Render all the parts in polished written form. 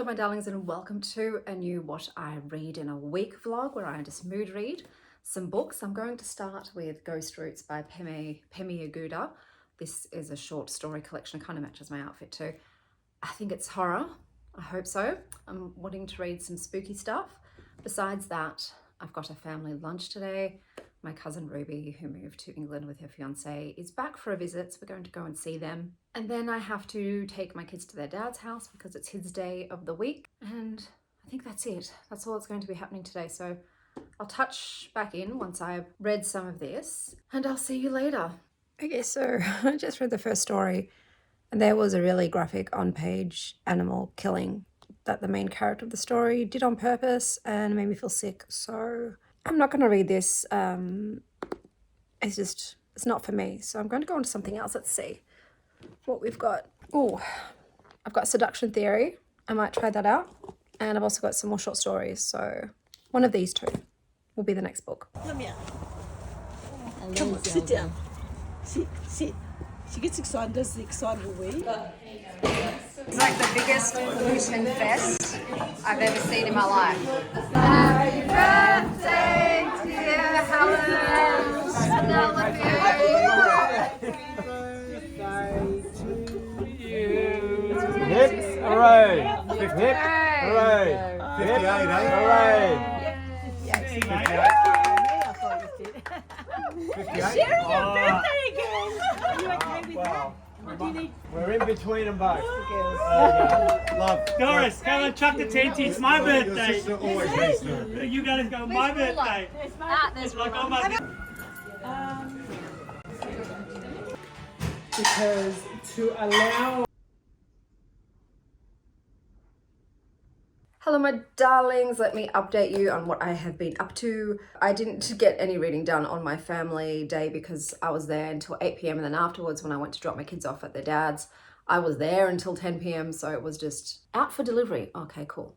Hello my darlings and welcome to a new What I Read in a Week vlog where I just mood read some books. I'm going to start with Ghost Roots by Pemi Aguda. This is a short story collection, it kind of matches my outfit too. I think it's horror, I hope so. I'm wanting to read some spooky stuff. Besides that, I've got a family lunch today. My cousin Ruby, who moved to England with her fiance, is back for a visit, so we're going to go and see them. And then I have to take my kids to their dad's house because it's his day of the week. And I think that's it. That's all that's going to be happening today. So I'll touch back in once I've read some of this and I'll see you later. Okay, so I just read the first story and there was a really graphic on-page animal killing that the main character of the story did on purpose and made me feel sick. So I'm not going to read this. It's not for me. So I'm going to go on to something else. Let's see what we've got. Oh, I've got Seduction Theory. I might try that out. And I've also got some more short stories. So one of these two will be the next book. Come here. Come on, sit down. Sit. She gets excited, does the excitable wee. It's like the biggest gluten fest I've ever seen in my life. Happy birthday, dear Helen. Hip, hooray! Hip, hooray! 58, hooray! Sharing your birthday again. Are you okay with that? What do you need? We're in between them both. Love. Doris, come and chuck the tent. It's my birthday. Always needs to. You guys go, my birthday. There's Like, oh my. Because to allow. Hello my darlings, let me update you on what I have been up to. I didn't get any reading done on my family day because I was there until 8 p.m. and then afterwards when I went to drop my kids off at their dad's, I was there until 10 p.m. so it was just out for delivery. Okay, cool.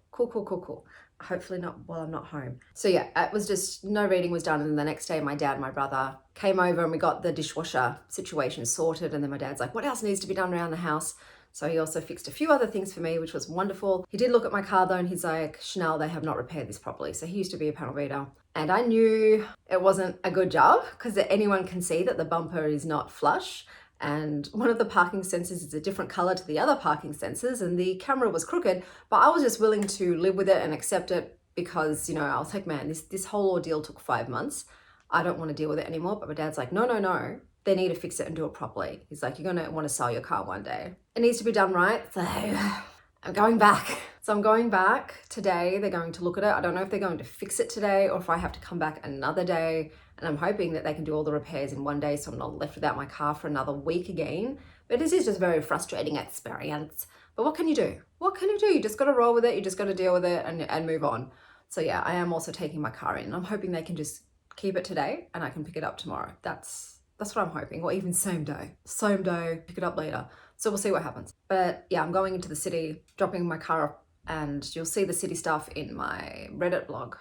Hopefully not while I'm not home. So yeah, it was just no reading was done, and then the next day my dad and my brother came over and we got the dishwasher situation sorted, and then my dad's like, what else needs to be done around the house? So he also fixed a few other things for me, which was wonderful. He did look at my car though, and he's like, Chanel, they have not repaired this properly. So he used to be a panel beater. And I knew it wasn't a good job because anyone can see that the bumper is not flush. And one of the parking sensors is a different color to the other parking sensors, and the camera was crooked, but I was just willing to live with it and accept it because, you know, I was like, man, this whole ordeal took 5 months. I don't want to deal with it anymore. But my dad's like, no. They need to fix it and do it properly. He's like, you're going to want to sell your car one day. It needs to be done right. So I'm going back. So I'm going back today. They're going to look at it. I don't know if they're going to fix it today or if I have to come back another day. And I'm hoping that they can do all the repairs in one day so I'm not left without my car for another week again. But this is just a very frustrating experience. But what can you do? What can you do? You just got to roll with it. You just got to deal with it and move on. So yeah, I am also taking my car in. I'm hoping they can just keep it today and I can pick it up tomorrow. That's what I'm hoping, or even same day, pick it up later. So we'll see what happens. But yeah, I'm going into the city, dropping my car off, and you'll see the city stuff in my Reddit blog.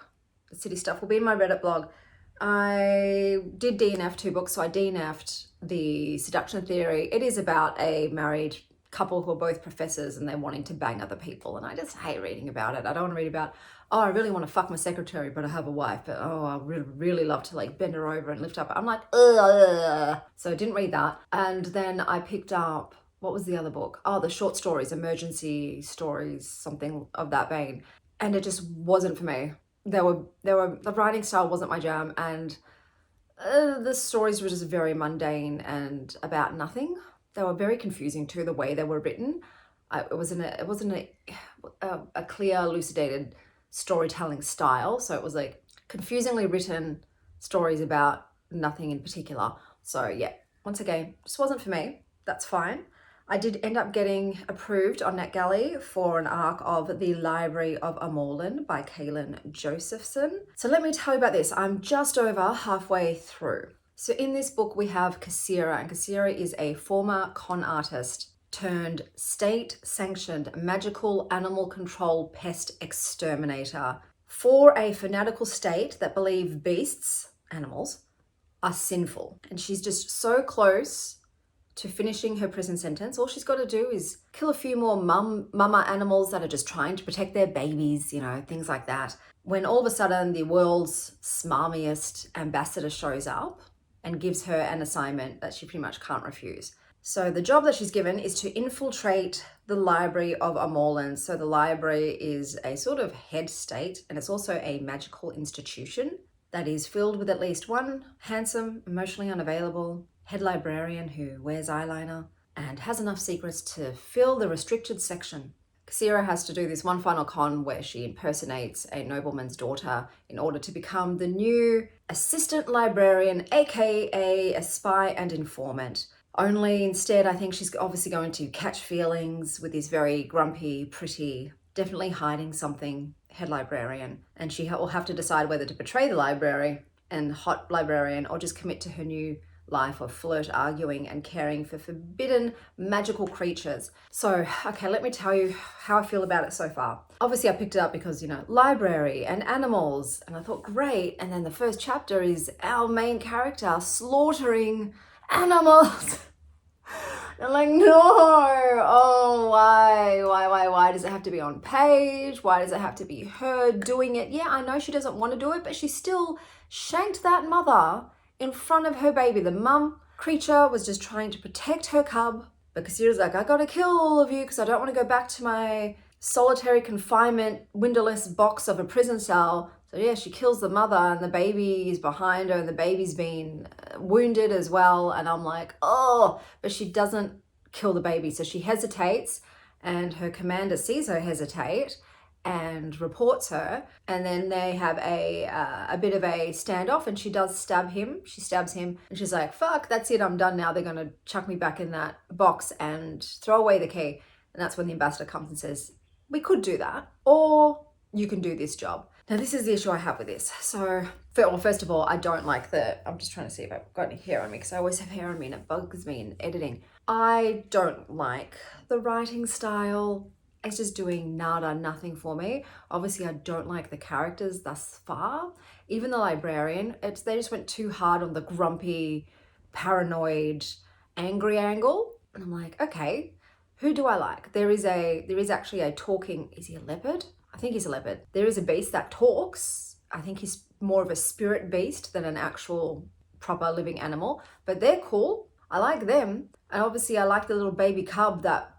The city stuff will be in my Reddit blog. I did DNF 2 books, so I DNF'd the Seduction Theory. It is about a married couple who are both professors and they're wanting to bang other people, and I just hate reading about it. I don't want to read about, oh, I really want to fuck my secretary but I have a wife, but oh, I really love to like bend her over and lift up. I'm like, ugh. So I didn't read that. And then I picked up, what was the other book? Oh, the short stories, emergency stories, something of that vein, and it just wasn't for me. The writing style wasn't my jam, and the stories were just very mundane and about nothing. They were very confusing too, the way they were written. It wasn't a clear, elucidated storytelling style. So it was like confusingly written stories about nothing in particular. So yeah, once again, just wasn't for me. That's fine. I did end up getting approved on NetGalley for an arc of The Library of Amorlin by Kalyn Josephson. So let me tell you about this. I'm just over halfway through. So in this book, we have Kasira, and Kasira is a former con artist turned state-sanctioned magical animal control pest exterminator for a fanatical state that believe beasts, animals, are sinful. And she's just so close to finishing her prison sentence. All she's got to do is kill a few more mama animals that are just trying to protect their babies, you know, things like that. When all of a sudden the world's smarmiest ambassador shows up and gives her an assignment that she pretty much can't refuse. So the job that she's given is to infiltrate the library of Amorlin. So the library is a sort of head state, and it's also a magical institution that is filled with at least one handsome, emotionally unavailable head librarian who wears eyeliner and has enough secrets to fill the restricted section. Kasira has to do this one final con where she impersonates a nobleman's daughter in order to become the new assistant librarian, aka a spy and informant. Only instead, I think she's obviously going to catch feelings with this very grumpy, pretty, definitely hiding something head librarian. And she will have to decide whether to betray the library and hot librarian or just commit to her new life of flirt, arguing, and caring for forbidden magical creatures. So, okay, let me tell you how I feel about it so far. Obviously, I picked it up because, you know, library and animals, and I thought, great. And then the first chapter is our main character slaughtering animals. I'm like, no, oh, why does it have to be on page? Why does it have to be her doing it? Yeah, I know she doesn't want to do it, but she still shanked that mother in front of her baby. The mum creature was just trying to protect her cub, because she was like, I gotta kill all of you because I don't want to go back to my solitary confinement windowless box of a prison cell. So yeah, she kills the mother and the baby is behind her and the baby's been wounded as well. And I'm like, oh, but she doesn't kill the baby. So she hesitates and her commander sees her hesitate and reports her. And then they have a bit of a standoff and she does stab him. She stabs him and she's like, fuck, that's it, I'm done now. They're going to chuck me back in that box and throw away the key. And that's when the ambassador comes and says, we could do that, or you can do this job. Now, this is the issue I have with this. So, first of all, I don't like I'm just trying to see if I've got any hair on me because I always have hair on me and it bugs me in editing. I don't like the writing style. It's just doing nothing for me. Obviously, I don't like the characters thus far. Even the librarian, they just went too hard on the grumpy, paranoid, angry angle. And I'm like, okay, who do I like? There is actually a talking, is he a leopard? I think he's a leopard. There is a beast that talks. I think he's more of a spirit beast than an actual proper living animal, but they're cool. I like them. And obviously I like the little baby cub that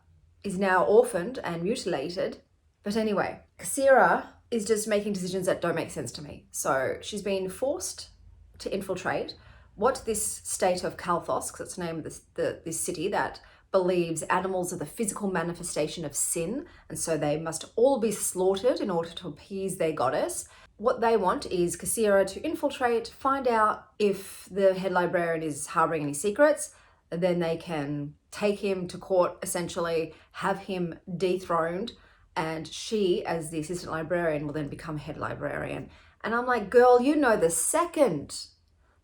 is now orphaned and mutilated. But anyway, Kasira is just making decisions that don't make sense to me. So she's been forced to infiltrate what this state of Kalthos, because it's the name of this city that believes animals are the physical manifestation of sin, and so they must all be slaughtered in order to appease their goddess. What they want is Kasira to infiltrate, find out if the head librarian is harboring any secrets, and then they can take him to court, essentially have him dethroned, and she, as the assistant librarian, will then become head librarian. And I'm like, girl, you know, the second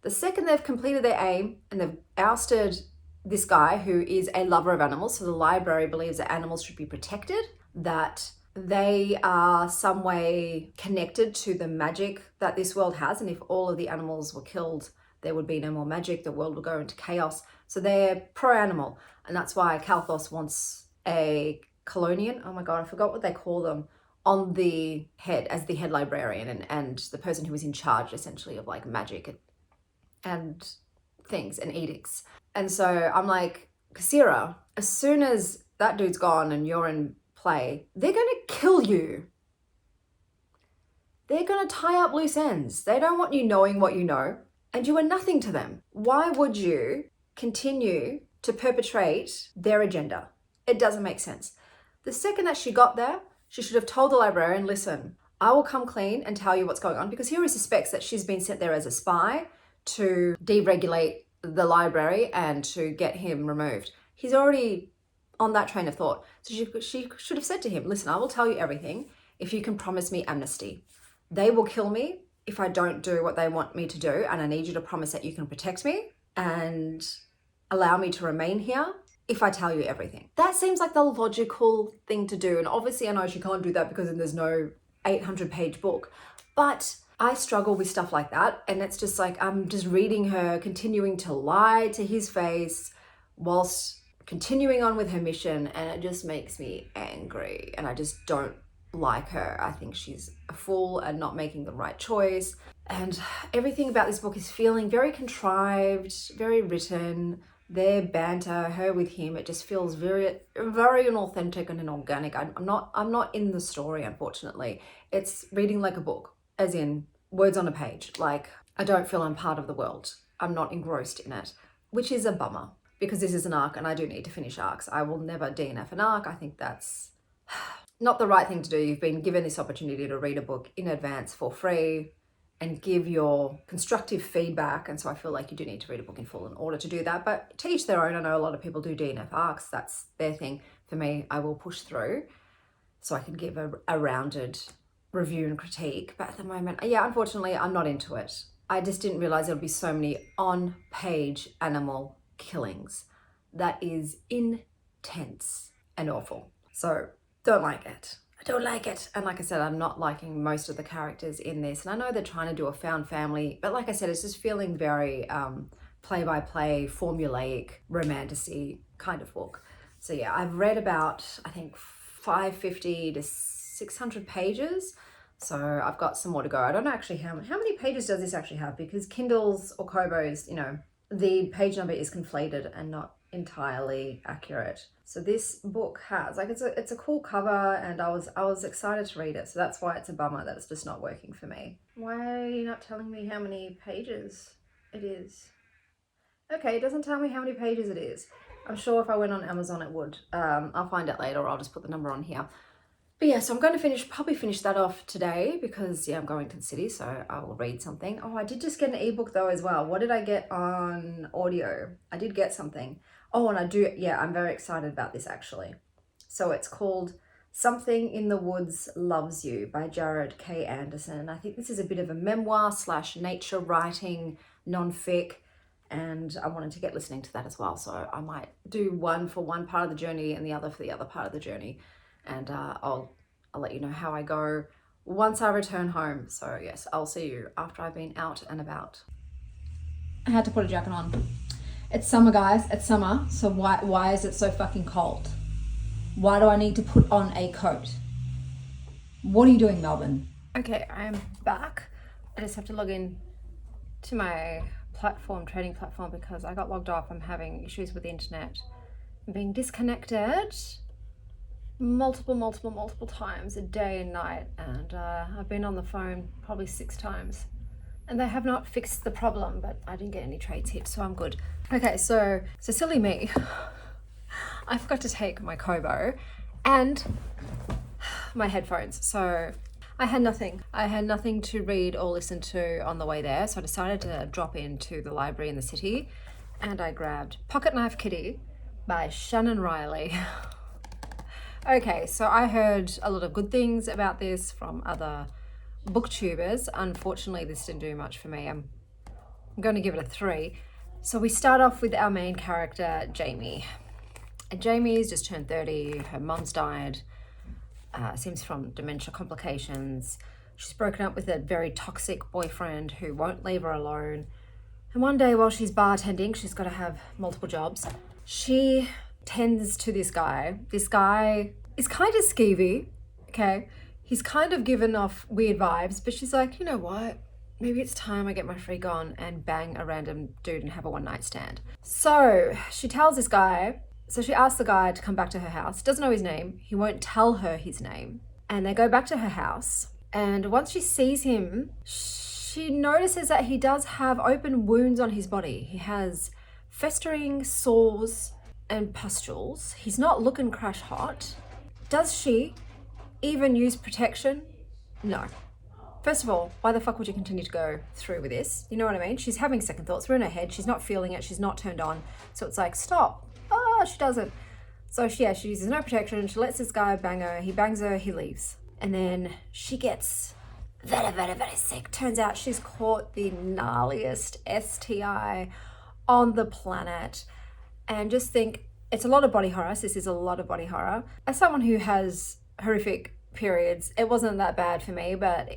they've completed their aim and they've ousted this guy who is a lover of animals, so the library believes that animals should be protected, that they are some way connected to the magic that this world has, and if all of the animals were killed, there would be no more magic, the world would go into chaos. So they're pro-animal, and that's why Kalthos wants a Kalonian, oh my god, I forgot what they call them, on the head, as the head librarian and the person who is in charge essentially of like magic and things and edicts. And so I'm like, Kasira, as soon as that dude's gone and you're in play, they're going to kill you. They're going to tie up loose ends. They don't want you knowing what you know, and you are nothing to them. Why would you continue to perpetrate their agenda? It doesn't make sense. The second that she got there, she should have told the librarian, listen, I will come clean and tell you what's going on, because here he suspects that she's been sent there as a spy to deregulate the library and to get him removed. He's already on that train of thought. So she should have said to him, listen, I will tell you everything if you can promise me amnesty. They will kill me if I don't do what they want me to do, and I need you to promise that you can protect me and allow me to remain here if I tell you everything. That seems like the logical thing to do. And obviously I know she can't do that because then there's no 800-page book, but I struggle with stuff like that, and it's just like I'm just reading her continuing to lie to his face whilst continuing on with her mission, and it just makes me angry, and I just don't like her. I think she's a fool and not making the right choice, and everything about this book is feeling very contrived, very written. Their banter, her with him, it just feels very inauthentic and inorganic. I'm not in the story, unfortunately. It's reading like a book, as in words on a page. Like, I don't feel I'm part of the world. I'm not engrossed in it, which is a bummer, because this is an arc and I do need to finish arcs. I will never DNF an arc. I think that's not the right thing to do. You've been given this opportunity to read a book in advance for free and give your constructive feedback. And so I feel like you do need to read a book in full in order to do that. But to each their own. I know a lot of people do DNF arcs. That's their thing. For me, I will push through so I can give a rounded review and critique. But at the moment, yeah, unfortunately, I'm not into it. I just didn't realize there would be so many on-page animal killings. That is intense and awful. So don't like it. I don't like it. And like I said, I'm not liking most of the characters in this. And I know they're trying to do a found family, but like I said, it's just feeling very play-by-play, formulaic, romantasy kind of book. So yeah, I've read about, I think, 550 to 600 pages. So I've got some more to go. I don't know actually how many pages does this actually have, because Kindles or Kobos, you know, the page number is conflated and not entirely accurate. So this book has, like, it's a cool cover, and I was excited to read it. So that's why it's a bummer that it's just not working for me. Why are you not telling me how many pages it is? Okay, it doesn't tell me how many pages it is. I'm sure if I went on Amazon it would. I'll find out later, or I'll just put the number on here. But yeah, so I'm going to probably finish that off today, because yeah, I'm going to the city, so I will read something. Oh, I did just get an ebook though as well. What did I get on audio? I did get something. Oh, and I'm very excited about this actually. So it's called Something in the Woods Loves You by Jared K. Anderson. And I think this is a bit of a memoir / nature writing, nonfic. And I wanted to get listening to that as well. So I might do one for one part of the journey and the other for the other part of the journey. And I'll let you know how I go once I return home. So yes, I'll see you after I've been out and about. I had to put a jacket on. It's summer, guys. It's summer. So why is it so fucking cold? Why do I need to put on a coat? What are you doing, Melbourne? Okay, I'm back. I just have to log in to my trading platform, because I got logged off. I'm having issues with the internet. I'm being disconnected multiple times, a day and night, and I've been on the phone probably 6 times, and they have not fixed the problem, but I didn't get any trades hit, so I'm good. Okay, so silly me. I forgot to take my Kobo and my headphones, so I had nothing to read or listen to on the way there, so I decided to drop into the library in the city, and I grabbed Pocketknife Kitty by Shannon Riley. Okay, so I heard a lot of good things about this from other booktubers. Unfortunately, this didn't do much for me. I'm going to give it a 3. So we start off with our main character, Jamie. And Jamie's just turned 30. Her mom's died. Seems from dementia complications. She's broken up with a very toxic boyfriend who won't leave her alone. And one day while she's bartending, she's got to have multiple jobs, she tends to this guy. This guy is kind of skeevy, okay? He's kind of given off weird vibes, but she's like, you know what? Maybe it's time I get my freak on and bang a random dude and have a one-night stand. So she tells this guy, so she asks the guy to come back to her house. Doesn't know his name. He won't tell her his name. And they go back to her house. And once she sees him, she notices that he does have open wounds on his body. He has festering sores and pustules. He's not looking crash hot. Does she even use protection? No. First of all, why the fuck would you continue to go through with this? You know what I mean? She's having second thoughts. We're in her head. She's not feeling it. She's not turned on. So it's like, stop. Oh, she doesn't. So she uses no protection. She lets this guy bang her. He bangs her. He leaves. And then she gets very sick. Turns out she's caught the gnarliest STI on the planet. And just think, it's a lot of body horror. So this is a lot of body horror. As someone who has horrific periods, it wasn't that bad for me, but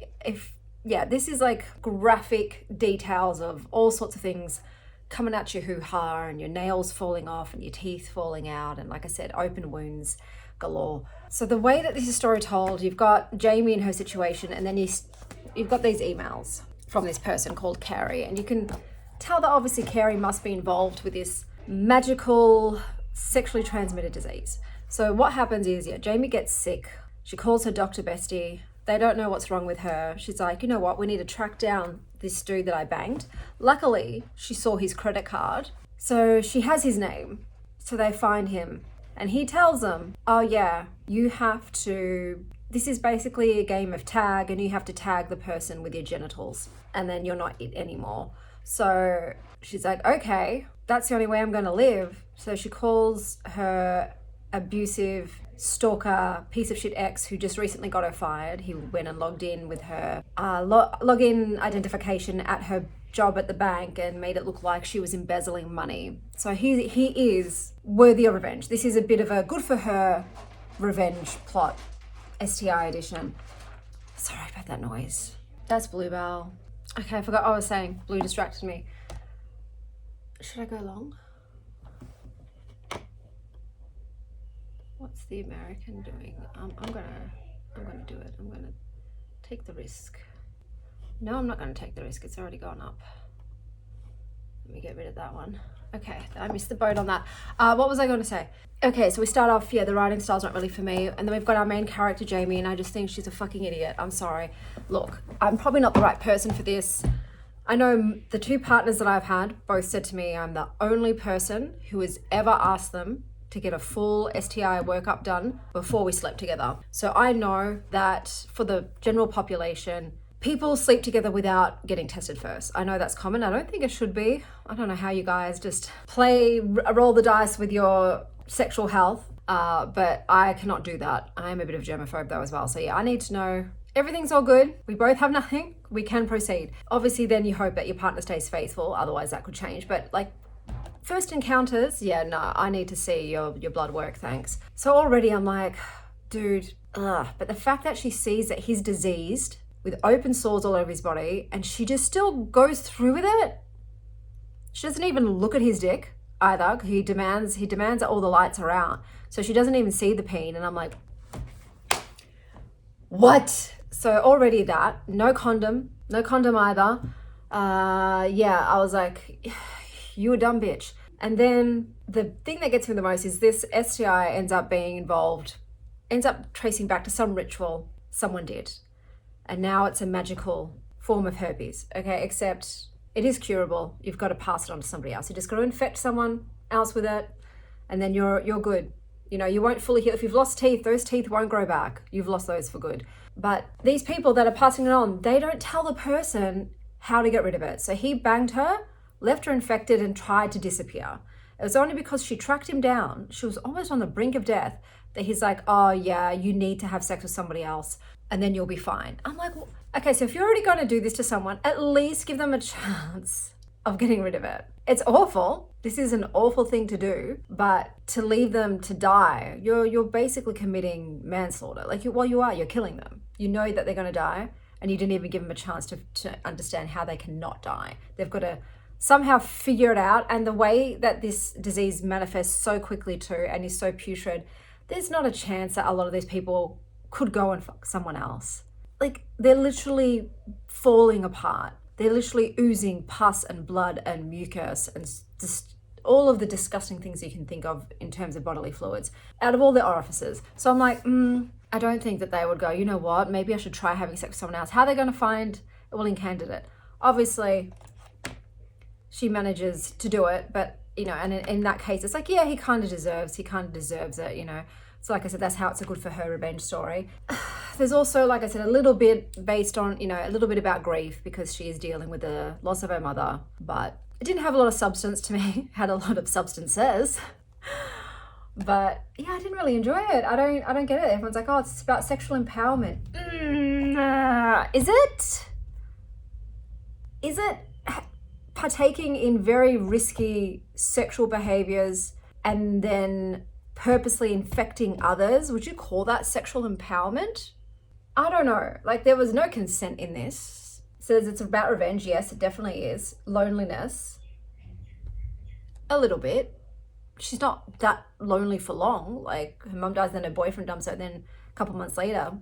this is like graphic details of all sorts of things coming at you hoo-ha and your nails falling off and your teeth falling out. And like I said, open wounds galore. So the way that this is story told, you've got Jamie in her situation, and then you've got these emails from this person called Carrie, and you can tell that obviously Carrie must be involved with this magical sexually transmitted disease. So what happens is, Jamie gets sick. She calls her doctor bestie. They don't know what's wrong with her. She's like, you know what? We need to track down this dude that I banged. Luckily, she saw his credit card. So she has his name. So they find him. And he tells them, oh yeah, you have to, this is basically a game of tag, and you have to tag the person with your genitals, and then you're not it anymore. So she's like, okay, that's the only way I'm going to live. So she calls her abusive stalker piece of shit ex, who just recently got her fired. He went and logged in with her login identification at her job at the bank and made it look like she was embezzling money. So he is worthy of revenge. This is a bit of a good for her revenge plot, STI edition. Sorry about that noise. That's Bluebell. Okay, I forgot what I was saying. Blue distracted me. Should I go long? What's the American doing? I'm gonna do it. I'm gonna take the risk. No, I'm not gonna take the risk. It's already gone up. Let me get rid of that one. Okay, I missed the boat on that. What was I going to say? Okay, so we start off, the writing style's not really for me. And then we've got our main character, Jamie, and I just think she's a fucking idiot. I'm sorry. Look, I'm probably not the right person for this. I know the two partners that I've had both said to me I'm the only person who has ever asked them to get a full STI workup done before we slept together. So I know that for the general population, people sleep together without getting tested first. I know that's common. I don't think it should be. I don't know how you guys just roll the dice with your sexual health, but I cannot do that. I am a bit of a germaphobe though as well. So I need to know everything's all good. We both have nothing. We can proceed. Obviously then you hope that your partner stays faithful. Otherwise that could change. But like first encounters, no, I need to see your blood work, thanks. So already I'm like, dude, but the fact that she sees that he's diseased with open sores all over his body, and she just still goes through with it. She doesn't even look at his dick either. He demands that all the lights are out. So she doesn't even see the peen, and I'm like, what? So already that, no condom either. I was like, you a dumb bitch. And then the thing that gets me the most is this STI ends up tracing back to some ritual someone did. And now it's a magical form of herpes, okay? Except it is curable. You've got to pass it on to somebody else. You just got to infect someone else with it, and then you're good. You won't fully heal. If you've lost teeth, those teeth won't grow back. You've lost those for good. But these people that are passing it on, they don't tell the person how to get rid of it. So he banged her, left her infected, and tried to disappear. It was only because she tracked him down, she was almost on the brink of death, that he's like, oh yeah, you need to have sex with somebody else and then you'll be fine. I'm like, okay, so if you're already going to do this to someone, at least give them a chance of getting rid of it. It's awful. This is an awful thing to do, but to leave them to die, you're basically committing manslaughter. You're killing them. You know that they're going to die, and you didn't even give them a chance to understand how they cannot die. They've got to somehow figure it out. And the way that this disease manifests so quickly too, and is so putrid, there's not a chance that a lot of these people could go and fuck someone else. Like, they're literally falling apart. They're literally oozing pus and blood and mucus and just all of the disgusting things you can think of in terms of bodily fluids out of all the orifices. So I'm like, I don't think that they would go, you know what, maybe I should try having sex with someone else. How are they going to find a willing candidate? Obviously, she manages to do it, but, and in that case, it's like, yeah, he kind of deserves it, So like I said, that's how it's a good for her revenge story. There's also, like I said, a little bit based on, a little bit about grief, because she is dealing with the loss of her mother, but it didn't have a lot of substance to me. Had a lot of substances. But yeah, I didn't really enjoy it. I don't get it. Everyone's like, oh, it's about sexual empowerment. Is it? Is it partaking in very risky sexual behaviors and then purposely infecting others? Would you call that sexual empowerment? I don't know. Like, there was no consent in this. It says it's about revenge. Yes, it definitely is. Loneliness. a little bit. She's not that lonely for long. Like, her mum dies, then her boyfriend dumps her, and then a couple months later,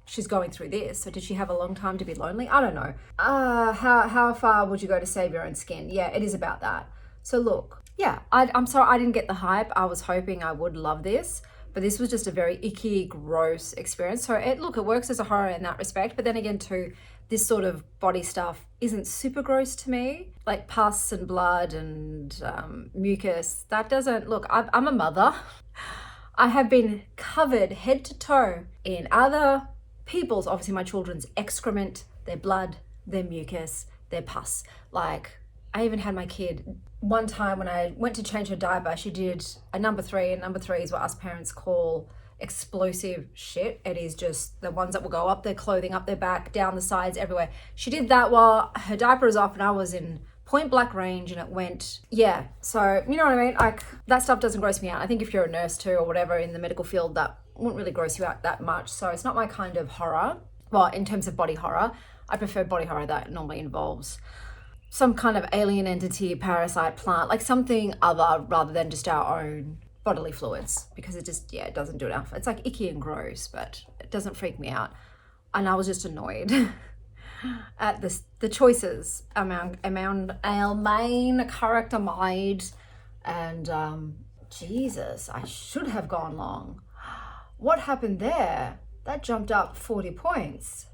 she's going through this. So did she have a long time to be lonely? I don't know. How far would you go to save your own skin? Yeah, it is about that. So look, yeah, I'm sorry I didn't get the hype. I was hoping I would love this, but this was just a very icky, gross experience. So it works as a horror in that respect, but then again too, this sort of body stuff isn't super gross to me. Like pus and blood and mucus, that doesn't, look, I'm a mother. I have been covered head to toe in other people's, obviously my children's excrement, their blood, their mucus, their pus. Like, I even had my kid one time when I went to change her diaper, she did a number 3, and number 3 is what us parents call explosive shit. It is just the ones that will go up their clothing, up their back, down the sides, everywhere. She did that while her diaper was off and I was in point blank range, and it went, yeah. So, you know what I mean? Like, that stuff doesn't gross me out. I think if you're a nurse too or whatever in the medical field, that wouldn't really gross you out that much. So it's not my kind of horror. Well, in terms of body horror, I prefer body horror that normally involves some kind of alien entity, parasite, plant, like something other rather than just our own bodily fluids, because it just, yeah, it doesn't do enough. It's like icky and gross, but it doesn't freak me out. And I was just annoyed at the choices among our main character made. And Jesus, I should have gone long. What happened there? That jumped up 40 points.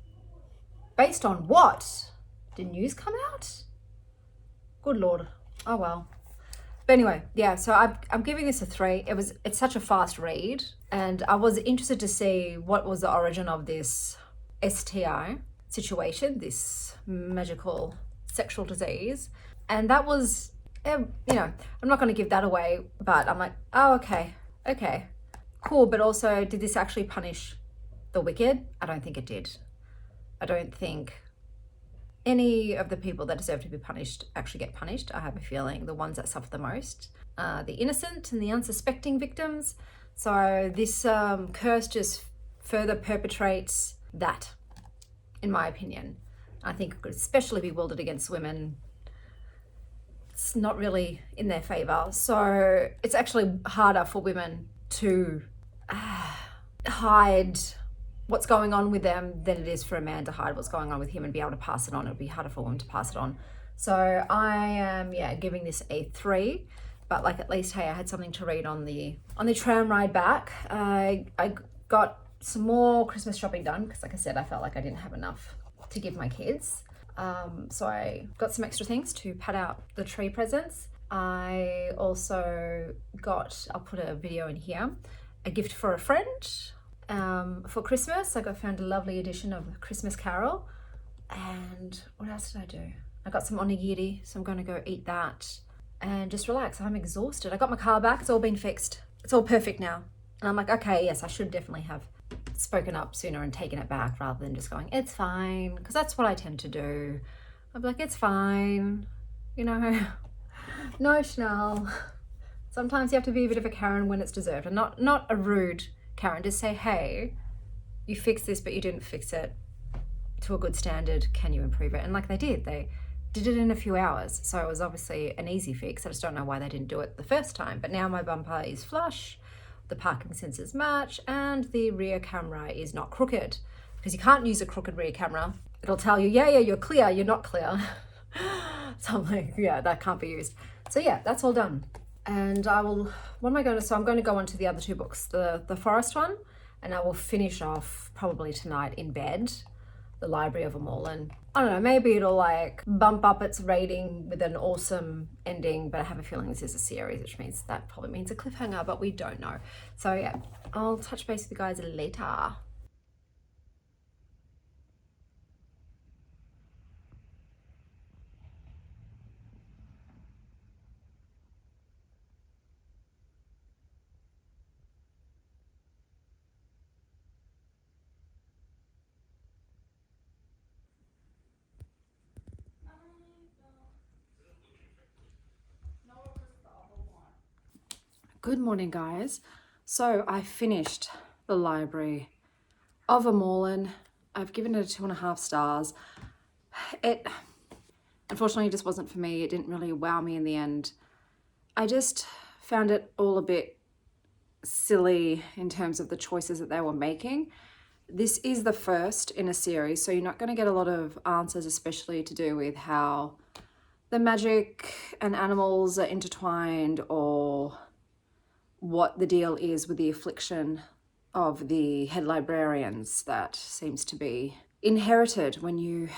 Based on what? Did news come out? Good Lord. Oh well. But anyway, yeah, so I'm giving this a 3. It's such a fast read, and I was interested to see what was the origin of this STI situation, this magical sexual disease. And that was, you know, I'm not going to give that away, but I'm like, oh, okay, cool. But also, did this actually punish the wicked? I don't think it did. I don't think any of the people that deserve to be punished actually get punished. I have a feeling the ones that suffer the most, the innocent and the unsuspecting victims. So this curse just further perpetrates that, in my opinion. I think it could especially be wielded against women. It's not really in their favor. So it's actually harder for women to hide what's going on with them than it is for a man to hide what's going on with him and be able to pass it on. It'll be harder for women to pass it on. So I am, giving this a 3. But like, at least, hey, I had something to read on the tram ride back. I got some more Christmas shopping done because, like I said, I felt like I didn't have enough to give my kids. So I got some extra things to pad out the tree presents. I also got, I'll put a video in here, a gift for a friend. For Christmas, I found a lovely edition of Christmas Carol. And what else did I do? I got some onigiri, so I'm going to go eat that and just relax. I'm exhausted. I got my car back. It's all been fixed. It's all perfect now. And I'm like, okay, yes, I should definitely have spoken up sooner and taken it back rather than just going, it's fine. Because that's what I tend to do. I'm like, it's fine. You know, no, Chanel. Sometimes you have to be a bit of a Karen when it's deserved, and not a rude Karen. Just say, hey, you fixed this, but you didn't fix it to a good standard. Can you improve it? And like they did it in a few hours. So it was obviously an easy fix. I just don't know why they didn't do it the first time. But now my bumper is flush, the parking sensors match, and the rear camera is not crooked, because you can't use a crooked rear camera. It'll tell you, yeah, you're clear, you're not clear. So I'm like, yeah, that can't be used. So yeah, that's all done. And I'm going to go on to the other 2 books, the forest one, and I will finish off probably tonight in bed, the Library of Amorlin. I don't know, maybe it'll like bump up its rating with an awesome ending, but I have a feeling this is a series, which means that probably means a cliffhanger, but we don't know. So yeah, I'll touch base with you guys later. Good morning, guys. So I finished the Library of Amorlin. I've given it 2.5 stars. It unfortunately just wasn't for me. It didn't really wow me in the end. I just found it all a bit silly in terms of the choices that they were making. This is the first in a series, so you're not going to get a lot of answers, especially to do with how the magic and animals are intertwined, or what the deal is with the affliction of the head librarians that seems to be inherited when you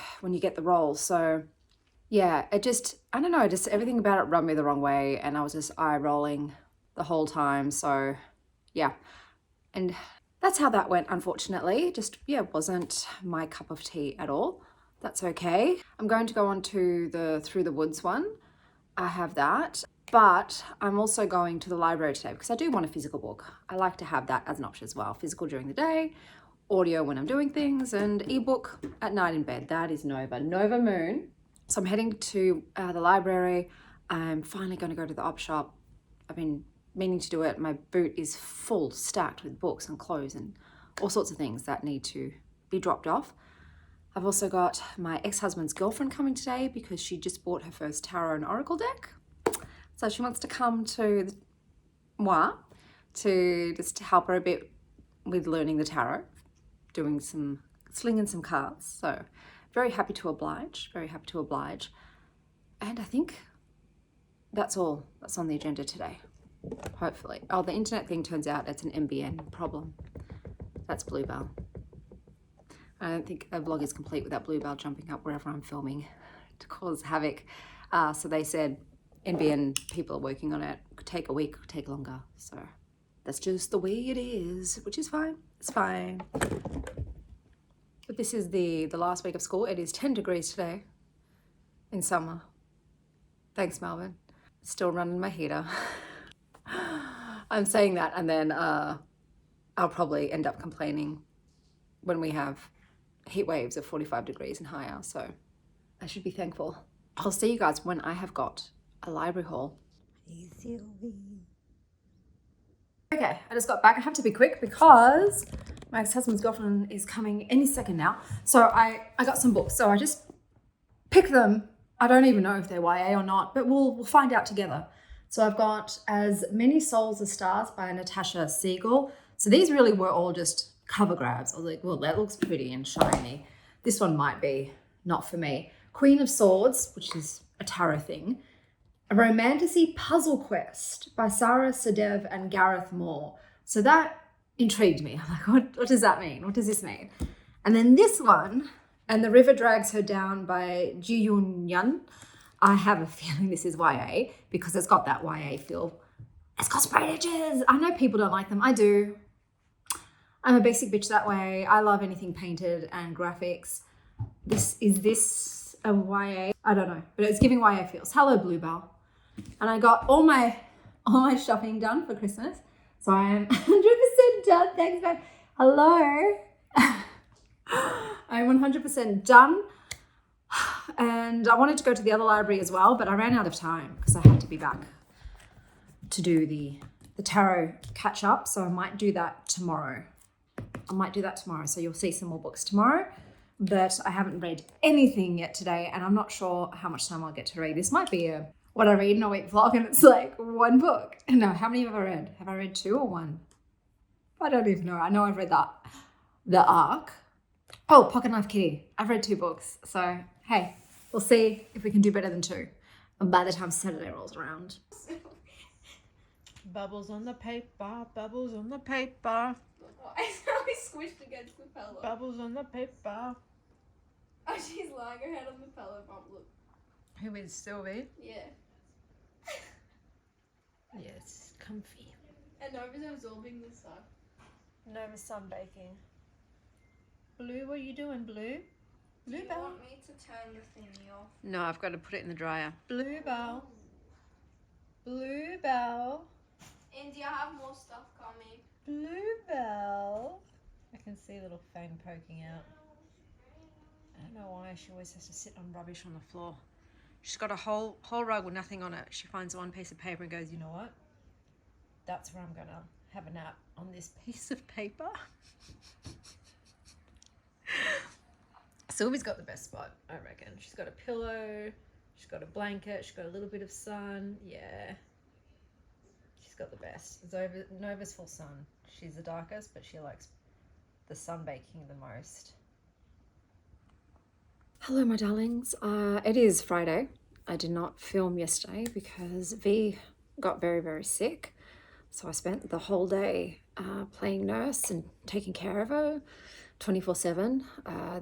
get the role. So yeah, it just, I don't know, just everything about it rubbed me the wrong way, and I was just eye rolling the whole time. So yeah, and that's how that went, unfortunately. Just, yeah, wasn't my cup of tea at all. That's okay. I'm going to go on to the Through the Woods one. I have that, but I'm also going to the library today because I do want a physical book. I like to have that as an option as well. Physical during the day, audio when I'm doing things, and ebook at night in bed. That is Nova Moon. So I'm heading to the library. I'm finally going to go to the op shop. I've been meaning to do it. My boot is full, stacked with books and clothes and all sorts of things that need to be dropped off. I've also got my ex-husband's girlfriend coming today because she just bought her first tarot and oracle deck. So she wants to come to moi to just help her a bit with learning the tarot, doing some slinging some cards. So very happy to oblige, very happy to oblige. And I think that's all that's on the agenda today, hopefully. Oh, the internet thing turns out it's an NBN problem. That's Bluebell. I don't think a vlog is complete without Bluebell jumping up wherever I'm filming to cause havoc. So they said NBN people are working on it. Could take a week, could take longer. So that's just the way it is, which is fine. It's fine. But this is the last week of school. It is 10 degrees today in summer. Thanks, Melbourne. Still running my heater. I'm saying that, and then I'll probably end up complaining when we have heat waves of 45 degrees and higher. So I should be thankful. I'll see you guys when I have got a library haul. Okay, I just got back. I have to be quick because my ex-husband's girlfriend is coming any second now. So I got some books. So I just picked them. I don't even know if they're YA or not, but we'll find out together. So I've got As Many Souls as Stars by Natasha Siegel. So these really were all just cover grabs. I was like, well, that looks pretty and shiny. This one might be not for me. Queen of Swords, which is a tarot thing. A Romantasy Puzzle Quest by Sarah Sadev and Gareth Moore. So that intrigued me. I'm like, what does that mean? What does this mean? And then this one, And the River Drags Her Down by Jihyun. I have a feeling this is YA because it's got that YA feel. It's got sprayed edges. I know people don't like them. I do. I'm a basic bitch that way. I love anything painted and graphics. Is this a YA? I don't know, but it's giving YA feels. Hello, Bluebell. And I got all my shopping done for Christmas. So I am 100% done. Thanks, babe. Hello. I'm 100% done. And I wanted to go to the other library as well, but I ran out of time because I had to be back to do the tarot catch up. So I might do that tomorrow. So you'll see some more books tomorrow, but I haven't read anything yet today, and I'm not sure how much time I'll get to read. This might be a what I read in a week vlog, and it's like one book. No, how many have I read? Have I read 2 or 1? I don't even know. I know I've read the Arc. Oh, Pocketknife Kitty. I've read 2 books. So, hey, we'll see if we can do better than 2 by the time Saturday rolls around. Bubbles on the paper, bubbles on the paper. I sounded squished against the pillow. Bubbles on the paper. Oh, she's lying her head on the pillow. Mom, look. Who is Sylvie? Yeah. Yes, comfy. And Nova's absorbing the sun. Nova's sunbaking. Blue, what are you doing, Blue? Do you want me to turn the thingy off? No, I've got to put it in the dryer. Bluebell. Bluebell. Andy, I have more stuff coming. Bluebell. I can see a little fang poking out. I don't know why she always has to sit on rubbish on the floor. She's got a whole rug with nothing on it. She finds one piece of paper and goes, you know what? That's where I'm going to have a nap, on this piece of paper. Sylvie's got the best spot, I reckon. She's got a pillow, she's got a blanket, she's got a little bit of sun. Yeah. She's got the best. Nova's full sun. She's the darkest, but she likes the sunbaking the most. Hello, my darlings. It is Friday. I did not film yesterday because V got very, very sick. So I spent the whole day playing nurse and taking care of her 24/7.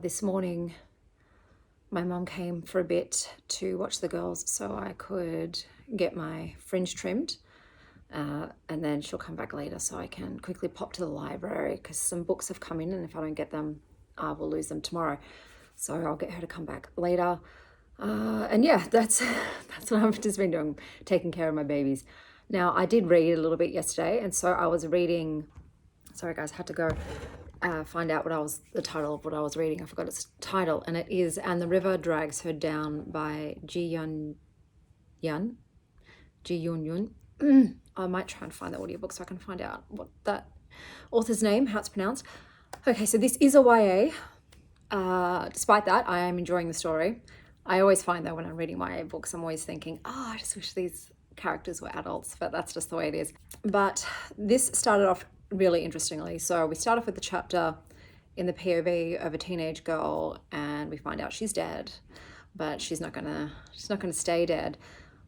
This morning, my mum came for a bit to watch the girls so I could get my fringe trimmed. And then she'll come back later so I can quickly pop to the library because some books have come in and if I don't get them, I will lose them tomorrow. So I'll get her to come back later. And yeah, that's what I've just been doing, taking care of my babies. Now, I did read a little bit yesterday, and so I was reading, sorry guys, I had to go find out the title of what I was reading. I forgot its title, and it is And the River Drags Her Down by Jihyun. I might try and find the audiobook so I can find out what that author's name, how it's pronounced. Okay, so this is a YA. Despite that, I am enjoying the story. I always find that when I'm reading YA books, I'm always thinking, I just wish these characters were adults, but that's just the way it is. But this started off really interestingly. So we start off with the chapter in the POV of a teenage girl, and we find out she's dead, but she's not gonna stay dead.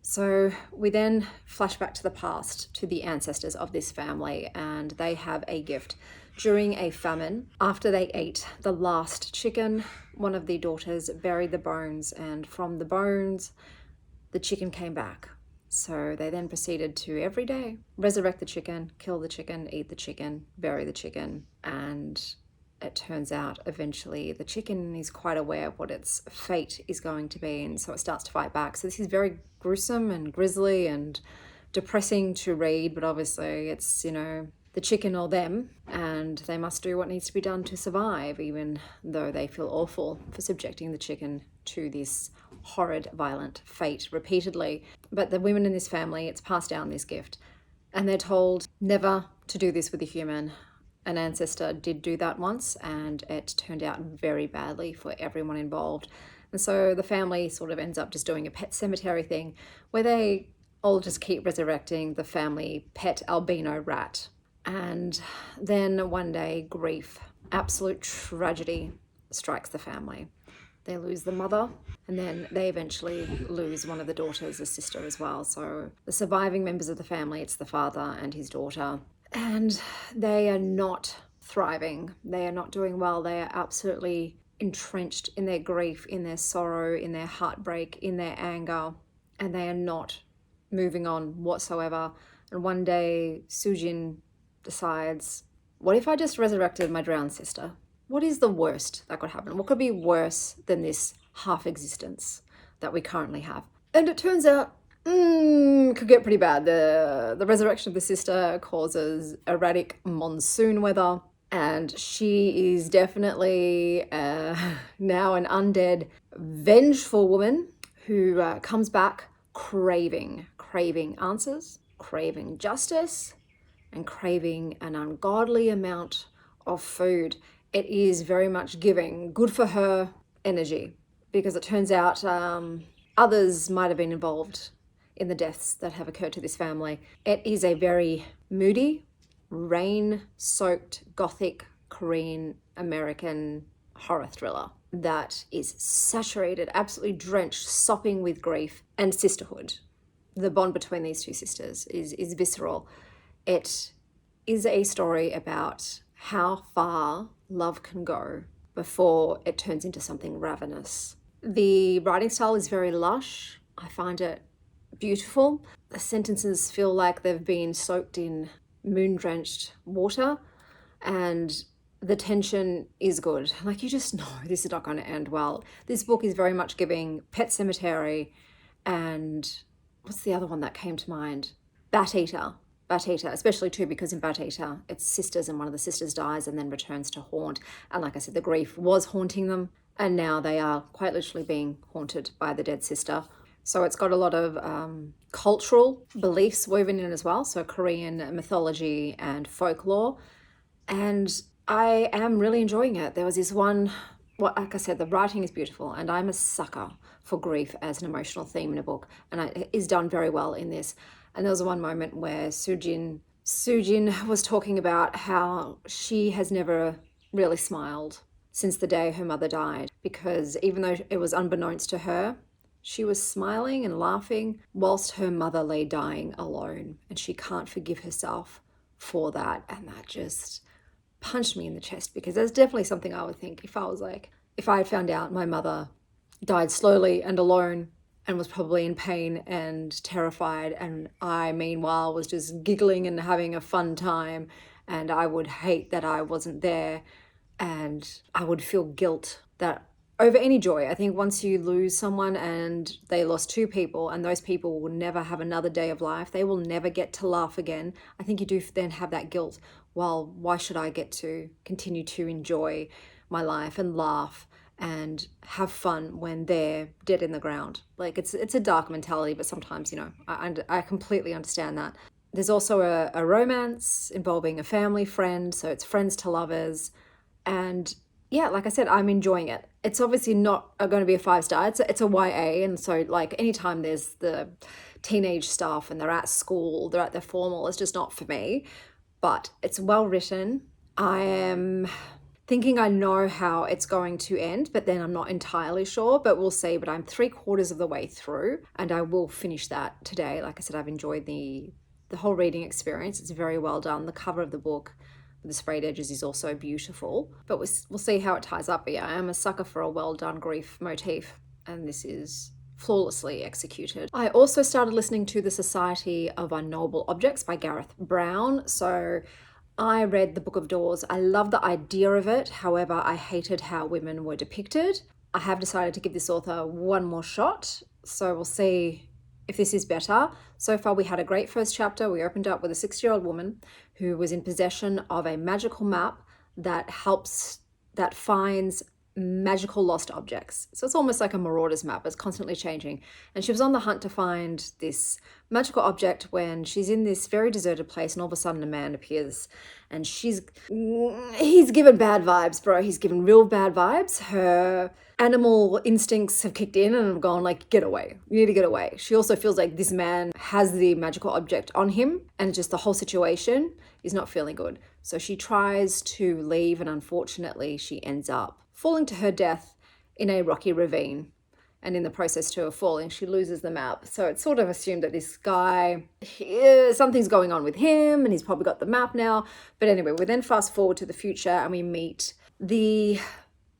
So we then flash back to the past, to the ancestors of this family, and they have a gift. During a famine, after they ate the last chicken, one of the daughters buried the bones, and from the bones, the chicken came back. So they then proceeded to every day resurrect the chicken, kill the chicken, eat the chicken, bury the chicken, and it turns out eventually the chicken is quite aware of what its fate is going to be, and so it starts to fight back. So this is very gruesome and grisly and depressing to read, but obviously it's, the chicken or them, and they must do what needs to be done to survive, even though they feel awful for subjecting the chicken to this horrid, violent fate repeatedly. But the women in this family, it's passed down this gift, and they're told never to do this with a human. An ancestor did do that once, and it turned out very badly for everyone involved. And so the family sort of ends up just doing a pet cemetery thing where they all just keep resurrecting the family pet albino rat. And then one day, grief, absolute tragedy strikes the family. They lose the mother, and then they eventually lose one of the daughters, a sister as well. So the surviving members of the family, it's the father and his daughter, and they are not thriving. They are not doing well. They are absolutely entrenched in their grief, in their sorrow, in their heartbreak, in their anger, and they are not moving on whatsoever. And one day, Sujin decides, what if I just resurrected my drowned sister? What is the worst that could happen? What could be worse than this half existence that we currently have? And it turns out, could get pretty bad. The resurrection of the sister causes erratic monsoon weather, and she is definitely now an undead, vengeful woman who comes back craving answers, craving justice, and craving an ungodly amount of food. It is very much giving good for her energy, because it turns out others might have been involved in the deaths that have occurred to this family. It is a very moody, rain-soaked, gothic, Korean, American horror thriller that is saturated, absolutely drenched, sopping with grief and sisterhood. The bond between these two sisters is visceral. It is a story about how far love can go before it turns into something ravenous. The writing style is very lush. I find it beautiful. The sentences feel like they've been soaked in moon-drenched water, and the tension is good. Like, you just know this is not going to end well. This book is very much giving Pet Sematary and what's the other one that came to mind? Bat Eater, especially too, because in Bat Eater, it's sisters and one of the sisters dies and then returns to haunt. And like I said, the grief was haunting them, and now they are quite literally being haunted by the dead sister. So it's got a lot of cultural beliefs woven in as well. So Korean mythology and folklore. And I am really enjoying it. There was this one, like I said, the writing is beautiful, and I'm a sucker for grief as an emotional theme in a book, and it is done very well in this. And there was one moment where Sujin was talking about how she has never really smiled since the day her mother died, because even though it was unbeknownst to her, she was smiling and laughing whilst her mother lay dying alone, and she can't forgive herself for that. And that just punched me in the chest, because there's definitely something I would think if I had found out my mother died slowly and alone and was probably in pain and terrified, and I meanwhile was just giggling and having a fun time, and I would hate that I wasn't there, and I would feel guilt that over any joy. I think once you lose someone and they lost two people, and those people will never have another day of life, they will never get to laugh again. I think you do then have that guilt. Well, why should I get to continue to enjoy my life and laugh and have fun when they're dead in the ground? Like, it's a dark mentality, but sometimes, you know, I completely understand that. There's also a romance involving a family friend, so it's friends to lovers. And yeah, like I said, I'm enjoying it. It's obviously not going to be a 5-star. It's a YA, and so like anytime there's the teenage stuff and they're at school, they're at their formal, it's just not for me. But it's well written. I am thinking I know how it's going to end, but then I'm not entirely sure, but we'll see. But I'm 3/4 of the way through, and I will finish that today. Like I said, I've enjoyed the whole reading experience. It's very well done. The cover of the book, the sprayed edges, is also beautiful, but we'll see how it ties up. But yeah, I am a sucker for a well done grief motif, and this is flawlessly executed. I also started listening to The Society of Unknowable Objects by Gareth Brown. So I read The Book of Doors. I love the idea of it. However, I hated how women were depicted. I have decided to give this author one more shot, so we'll see if this is better. So far, we had a great first chapter. We opened up with a 60-year-old woman who was in possession of a magical map that finds magical lost objects. So it's almost like a marauder's map. It's constantly changing. And she was on the hunt to find this magical object when she's in this very deserted place, and all of a sudden a man appears, and he's given bad vibes, bro. He's given real bad vibes. Her animal instincts have kicked in and have gone like, get away. You need to get away. She also feels like this man has the magical object on him, and just the whole situation is not feeling good. So she tries to leave, and unfortunately she ends up falling to her death in a rocky ravine. And in the process to her falling, she loses the map. So it's sort of assumed that this guy, something's going on with him, and he's probably got the map now. But anyway, we then fast forward to the future, and we meet the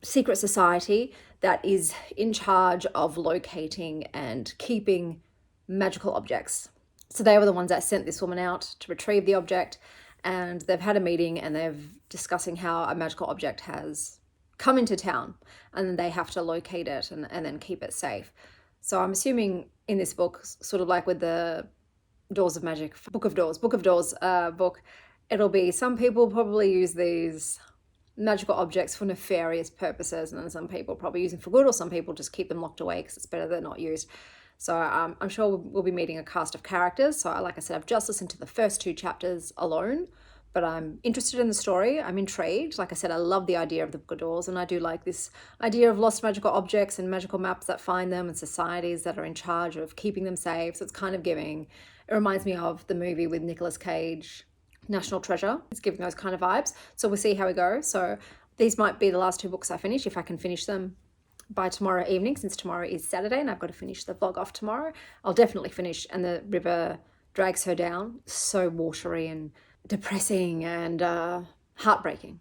secret society that is in charge of locating and keeping magical objects. So they were the ones that sent this woman out to retrieve the object, and they've had a meeting, and they're discussing how a magical object has come into town, and then they have to locate it and then keep it safe. So I'm assuming in this book, sort of like with the Doors of Magic, Book of Doors book, it'll be some people probably use these magical objects for nefarious purposes, and then some people probably use them for good, or some people just keep them locked away because it's better they're not used. So I'm sure we'll be meeting a cast of characters. So like I said, I've just listened to the first 2 chapters alone, but I'm interested in the story. I'm intrigued. Like I said, I love the idea of the Book of Doors, and I do like this idea of lost magical objects and magical maps that find them, and societies that are in charge of keeping them safe. So it's kind of it reminds me of the movie with Nicolas Cage, National Treasure. It's giving those kind of vibes. So we'll see how we go. So these might be the last 2 books I finish, if I can finish them by tomorrow evening, since tomorrow is Saturday and I've got to finish the vlog off tomorrow. I'll definitely finish And the River Drags Her Down. So watery and depressing and heartbreaking,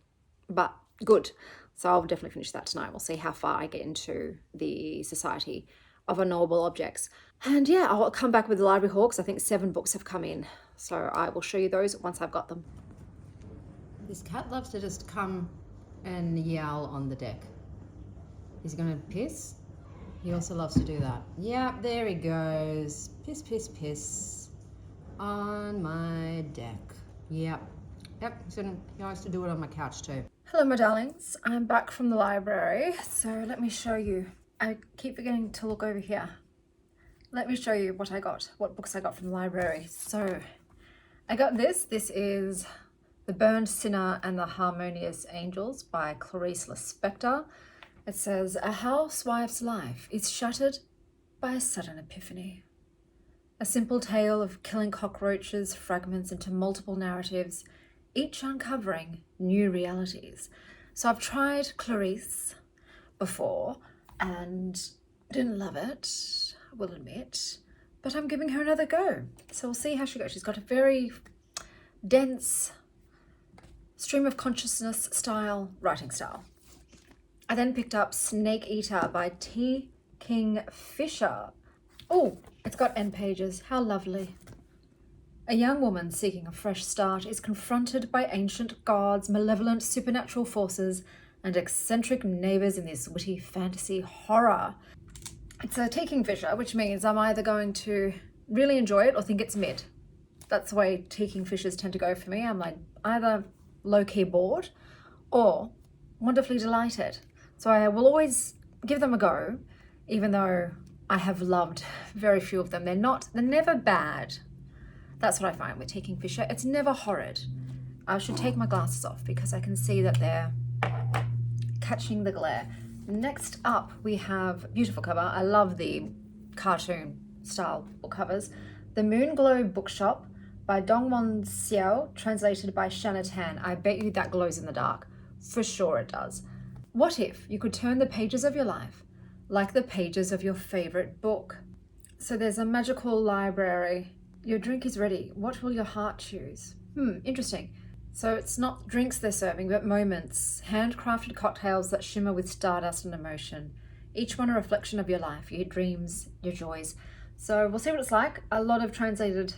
but good. So I'll definitely finish that tonight. We'll see how far I get into the Society of Unknowable Objects. And yeah, I'll come back with the library haul, because I think 7 books have come in. So I will show you those once I've got them. This cat loves to just come and yell on the deck. Is he going to piss? He also loves to do that. Yeah, there he goes. Piss, piss, piss on my deck. Yep, he likes to do it on my couch too. Hello, my darlings. I'm back from the library, so let me show you. I keep forgetting to look over here. Let me show you what books I got from the library. So I got this. This is The Burned Sinner and the Harmonious Angels by Clarice Lispector. It says, a housewife's life is shattered by a sudden epiphany. A simple tale of killing cockroaches fragments into multiple narratives, each uncovering new realities. So I've tried Clarice before and didn't love it, I will admit, but I'm giving her another go. So we'll see how she goes. She's got a very dense stream of consciousness style, writing style. I then picked up Snake Eater by T. King Fisher. Oh, it's got end pages. How lovely. A young woman seeking a fresh start is confronted by ancient gods, malevolent supernatural forces, and eccentric neighbours in this witty fantasy horror. It's a T. King Fisher, which means I'm either going to really enjoy it or think it's mid. That's the way T. King Fishers tend to go for me. I'm like either low-key bored or wonderfully delighted. So I will always give them a go, even though I have loved very few of them. They're never bad. That's what I find with T. King Fisher. It's never horrid. I should take my glasses off because I can see that they're catching the glare. Next up, we have beautiful cover. I love the cartoon style book covers. The Moonglow Bookshop by Dongwon Xiao, translated by Shannon. I bet you that glows in the dark. For sure it does. What if you could turn the pages of your life like the pages of your favorite book? So there's a magical library. Your drink is ready. What will your heart choose? Interesting. So it's not drinks they're serving, but moments. Handcrafted cocktails that shimmer with stardust and emotion. Each one a reflection of your life, your dreams, your joys. So we'll see what it's like. A lot of translated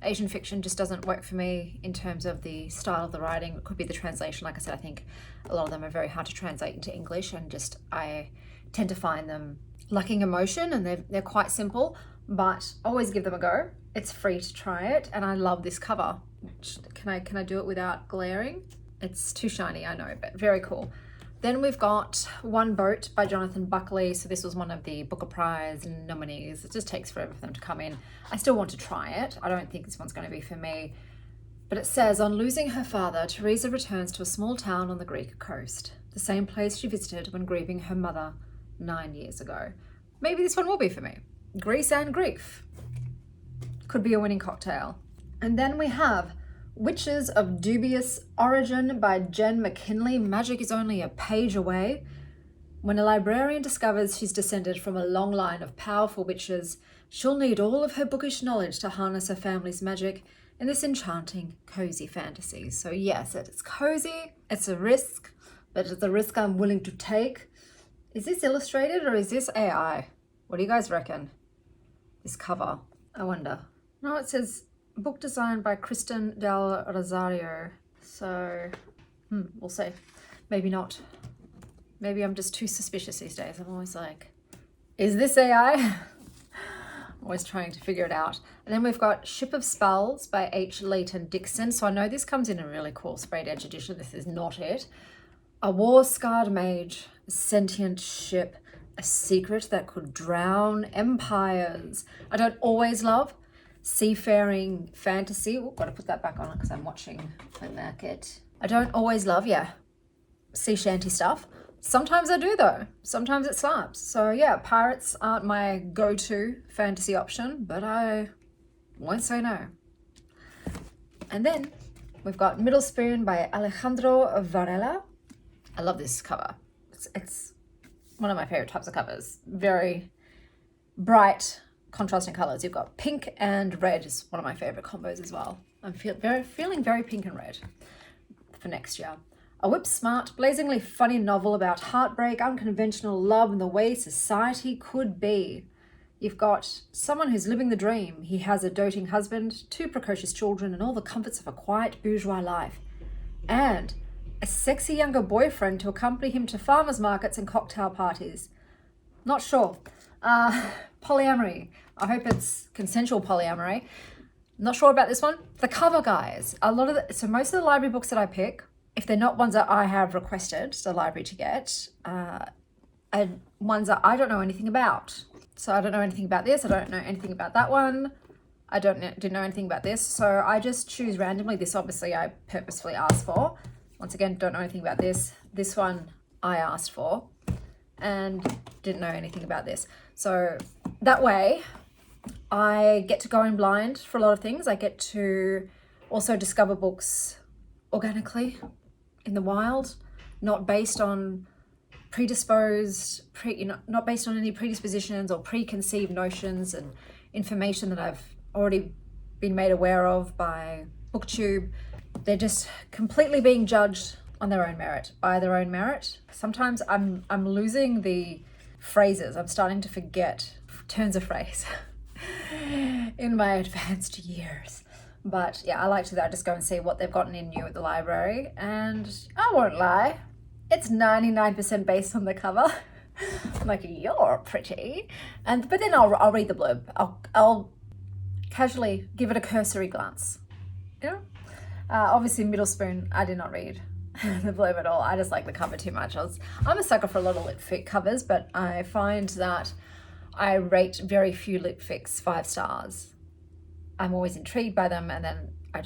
Asian fiction just doesn't work for me in terms of the style of the writing. It could be the translation. Like I said, I think a lot of them are very hard to translate into English, and just I tend to find them lacking emotion, and they're quite simple, but always give them a go. It's free to try it, and I love this cover. Can I do it without glaring? It's too shiny, I know, but very cool. Then we've got One Boat by Jonathan Buckley. So this was one of the Booker Prize nominees. It just takes forever for them to come in. I still want to try it. I don't think this one's going to be for me. But it says, on losing her father, Teresa returns to a small town on the Greek coast, the same place she visited when grieving her mother 9 years ago. Maybe this one will be for me. Greece and grief. Could be a winning cocktail. And then we have Witches of Dubious Origin by Jen McKinley. Magic is only a page away. When a librarian discovers she's descended from a long line of powerful witches, she'll need all of her bookish knowledge to harness her family's magic in this enchanting, cozy fantasy. So yes, it's cozy, it's a risk, but it's a risk I'm willing to take. Is this illustrated or is this AI? What do you guys reckon? This cover, I wonder. No, it says book designed by Kristen Del Rosario. So, we'll see. Maybe not. Maybe I'm just too suspicious these days. I'm always like, is this AI? I'm always trying to figure it out. And then we've got Ship of Spells by H. Leighton Dixon. So I know this comes in a really cool sprayed edge edition. This is not it. A war-scarred mage, a sentient ship, a secret that could drown empires. I don't always love seafaring fantasy. Oh, got to put that back on because I'm watching my market. I don't always love, sea shanty stuff. Sometimes I do though. Sometimes it slaps. So yeah, pirates aren't my go-to fantasy option, but I won't say no. And then we've got Middle Spoon by Alejandro Varela. I love this cover. It's one of my favorite types of covers. Very bright, contrasting colors. You've got pink and red is one of my favorite combos as well. I'm feeling very pink and red for next year. A whip-smart, blazingly funny novel about heartbreak, unconventional love, and the way society could be. You've got someone who's living the dream. He has a doting husband, 2 precocious children, and all the comforts of a quiet bourgeois life. And a sexy younger boyfriend to accompany him to farmers markets and cocktail parties. Not sure. Polyamory. I hope it's consensual polyamory. Not sure about this one. The cover, guys. So most of the library books that I pick, if they're not ones that I have requested the library to get, are ones that I don't know anything about. So I don't know anything about this. I don't know anything about that one. I didn't know anything about this. So I just choose randomly. This obviously I purposefully asked for. Once again, don't know anything about this. This one I asked for and didn't know anything about this. So that way I get to go in blind for a lot of things. I get to also discover books organically in the wild, not based on not based on any predispositions or preconceived notions and information that I've already been made aware of by booktube. They're just completely being judged on their own merit, by their own merit. Sometimes I'm losing the phrases. I'm starting to forget turns of phrase in my advanced years. But yeah, I like to just go and see what they've gotten in new at the library. And I won't lie, it's 99% based on the cover. I'm like, you're pretty. But then I'll read the blurb. I'll casually give it a cursory glance. You know? Obviously Middle Spoon, I did not read the blurb at all. I just like the cover too much. I'm a sucker for a lot of litfic covers, but I find that I rate very few litfics 5 stars. I'm always intrigued by them, and then I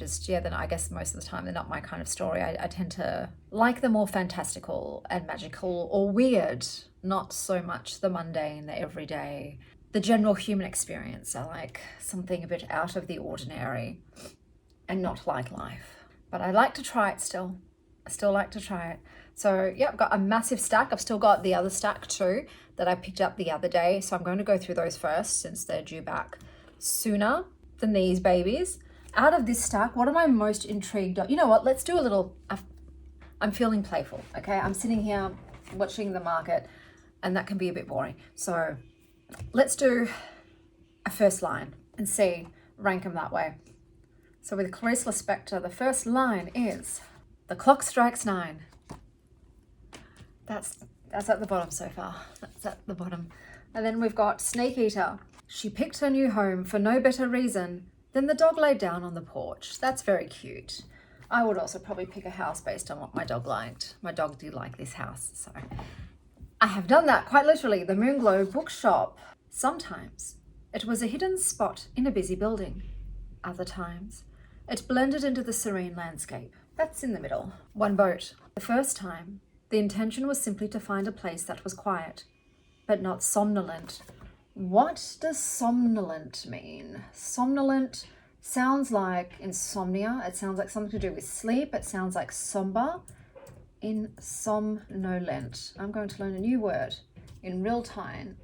guess most of the time they're not my kind of story. I tend to like the more fantastical and magical or weird, not so much the mundane, the everyday, the general human experience. I like something a bit out of the ordinary and not like life. But I like to try it still. I still like to try it. So yeah, I've got a massive stack. I've still got the other stack too that I picked up the other day. So I'm going to go through those first since they're due back sooner than these babies. Out of this stack, what am I most intrigued of? You know what, let's do a little, I'm feeling playful, okay? I'm sitting here watching the market and that can be a bit boring. So let's do a first line and rank them that way. So with Clarice Lispector, the first line is, "The clock strikes 9. That's at the bottom so far. That's at the bottom. And then we've got Snake Eater. "She picked her new home for no better reason than the dog laid down on the porch." That's very cute. I would also probably pick a house based on what my dog liked. My dog did like this house, so I have done that quite literally. "The Moonglow Bookshop. Sometimes it was a hidden spot in a busy building. Other times it blended into the serene landscape." That's in the middle. "One boat. The first time, the intention was simply to find a place that was quiet, but not somnolent." What does somnolent mean? Somnolent sounds like insomnia. It sounds like something to do with sleep. It sounds like somber. Insomnolent. I'm going to learn a new word in real time.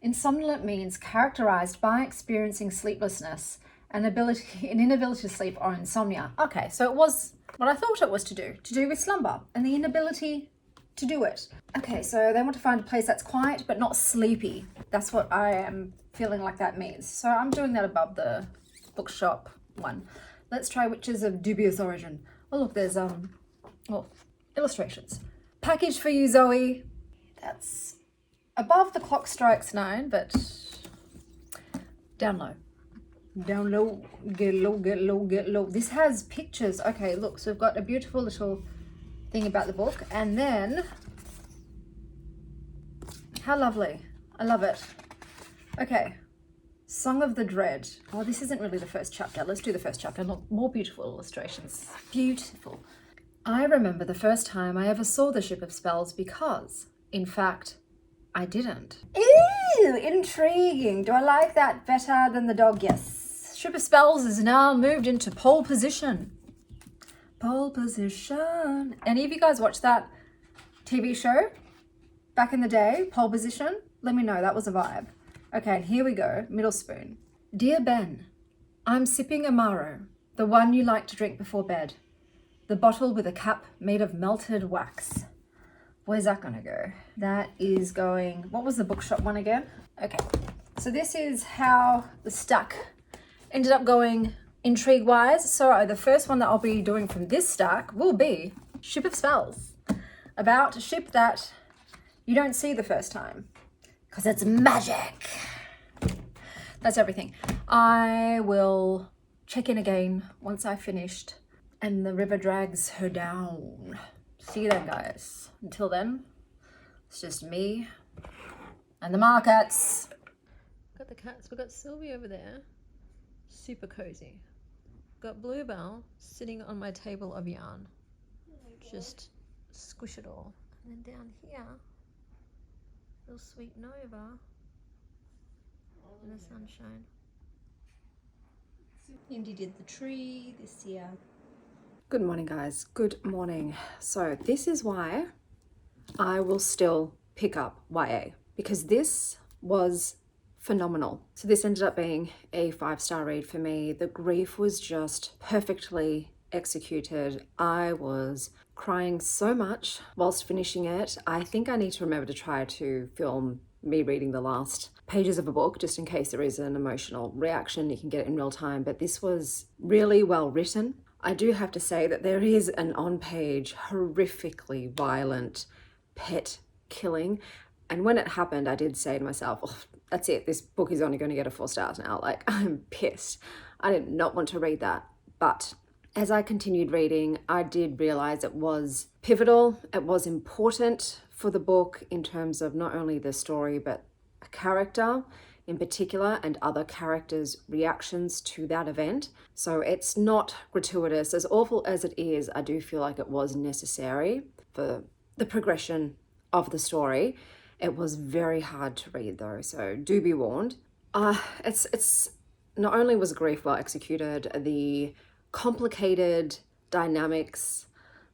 Insomnolent means characterized by experiencing sleeplessness, an inability to sleep, or insomnia. Okay, so it was what I thought it was to do with slumber and the inability to do it. Okay, so they want to find a place that's quiet but not sleepy. That's what I am feeling like that means. So I'm doing that above the bookshop one. Let's try Witches of Dubious Origin. Oh look, there's illustrations. "Package for you, Zoe." That's above The Clock Strikes 9, but down low. Down low, get low, get low, get low. This has pictures. Okay, look, so we've got a beautiful little thing about the book, and then how lovely. I love it. Okay, Song of the Dread. Oh, this isn't really the first chapter. Let's do the first chapter. Look, more beautiful illustrations. Beautiful. "I remember the first time I ever saw the Ship of Spells because, in fact, I didn't." Ew, intriguing. Do I like that better than the dog? Yes. Ship of Spells is now moved into pole position. Pole position. Any of you guys watch that TV show back in the day? Pole Position? Let me know. That was a vibe. Okay, and here we go. Middle Spoon. "Dear Ben, I'm sipping Amaro, the one you like to drink before bed. The bottle with a cap made of melted wax." Where's that gonna go? That is going, what was the bookshop one again? Okay, so this is how the stack ended up going intrigue wise. So the first one that I'll be doing from this stack will be Ship of Spells, about a ship that you don't see the first time because it's magic. That's everything. I will check in again once I've finished and the river drags her down. See you then, guys. Until then, it's just me and the markets. Got the cats. We've got Sylvie over there. Super cozy. Got Bluebell sitting on my table of yarn. Just squish it all. And then down here, little sweet Nova in the sunshine. Indy did the tree this year. Good morning, guys. Good morning. So this is why I will still pick up YA, because this was phenomenal. So this ended up being a 5-star read for me. The grief was just perfectly executed. I was crying so much whilst finishing it. I think I need to remember to try to film me reading the last pages of a book, just in case there is an emotional reaction. You can get it in real time, but this was really well written. I do have to say that there is an on-page horrifically violent pet killing, and when it happened I did say to myself, oh, that's it, this book is only going to get a 4 stars now. Like, I'm pissed. I did not want to read that. But as I continued reading, I did realize it was pivotal, it was important for the book in terms of not only the story but a character in particular and other characters' reactions to that event. So it's not gratuitous. As awful as it is, I do feel like it was necessary for the progression of the story. It was very hard to read though, so do be warned. It's not only was grief well executed, the complicated dynamics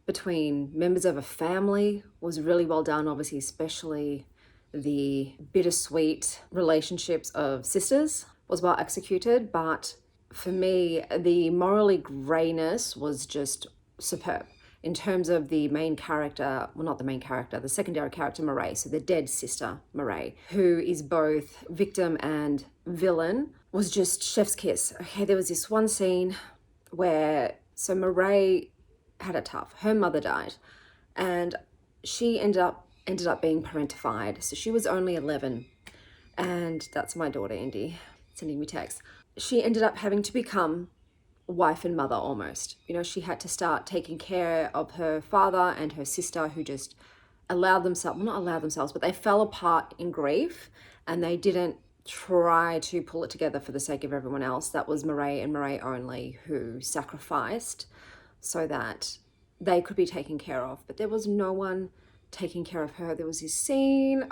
between members of a family was really well done, obviously, especially the bittersweet relationships of sisters was well executed. But for me, the morally greyness was just superb in terms of the main character, well, not the main character, the secondary character, Murray, so the dead sister, Murray, who is both victim and villain, was just chef's kiss. Okay, there was this one scene where, so Murray had it tough. Her mother died and she ended up being parentified. So she was only 11, and that's my daughter, Indy, sending me texts. She ended up having to become wife and mother almost. You know, she had to start taking care of her father and her sister, who just allowed themselves, well, not allowed themselves, but they fell apart in grief and they didn't try to pull it together for the sake of everyone else. That was Murray and Murray only who sacrificed so that they could be taken care of. But there was no one taking care of her. There was this scene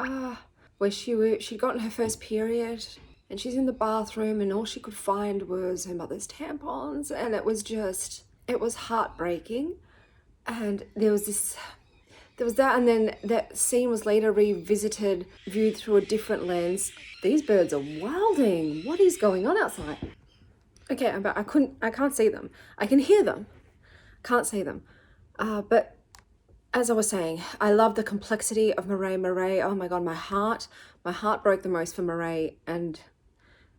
where she'd gotten her first period and she's in the bathroom and all she could find was her mother's tampons, and it was heartbreaking. And there was that, and then that scene was later revisited, viewed through a different lens. These birds are wilding. What is going on outside? Okay, but I can't see them. I can hear them. Can't see them. But as I was saying, I love the complexity of Murray. Oh my God, my heart broke the most for Murray and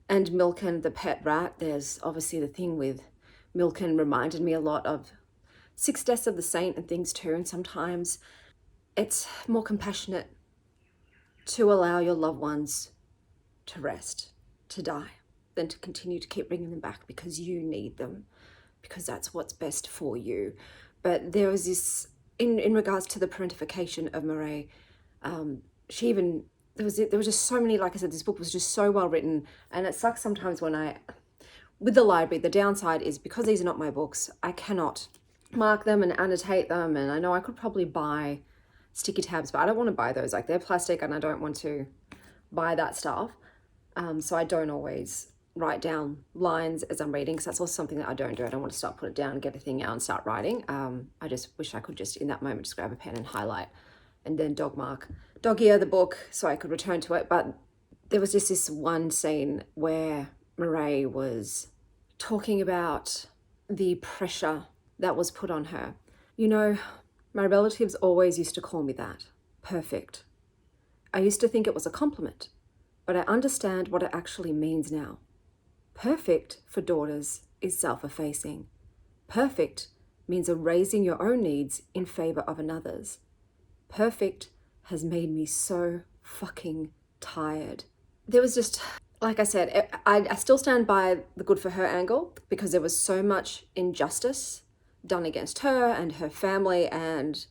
Milken, the pet rat. There's obviously the thing with Milken reminded me a lot of 6 Deaths of the Saint and things too. And sometimes it's more compassionate to allow your loved ones to rest, to die, than to continue to keep bringing them back because you need them, because that's what's best for you. But there was this, in regards to the parentification of Murray, there was just so many, like I said, this book was just so well written. And it sucks sometimes with the library, the downside is because these are not my books, I cannot mark them and annotate them. And I know I could probably buy sticky tabs, but I don't want to buy those. Like, they're plastic and I don't want to buy that stuff. So I don't always write down lines as I'm reading, because that's also something that I don't do. I don't want to start, put it down, get a thing out and start writing. I just wish I could just in that moment just grab a pen and highlight and then dog ear the book so I could return to it. But there was just this one scene where Murray was talking about the pressure that was put on her. You know, my relatives always used to call me that, perfect. I used to think it was a compliment, but I understand what it actually means now. Perfect for daughters is self-effacing. Perfect means erasing your own needs in favor of another's. Perfect has made me so fucking tired. There was just, like I said, I still stand by the good for her angle, because there was so much injustice done against her and her family, and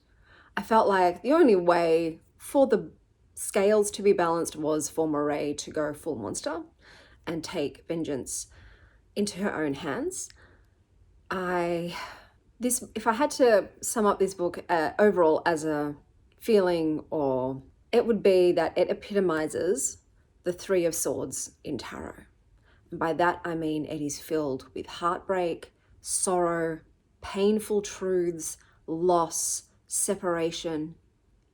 I felt like the only way for the scales to be balanced was for Murray to go full monster and take vengeance into her own hands. If I had to sum up this book overall as a feeling, or it would be that it epitomizes the 3 of Swords in tarot. And by that, I mean it is filled with heartbreak, sorrow, painful truths, loss, separation,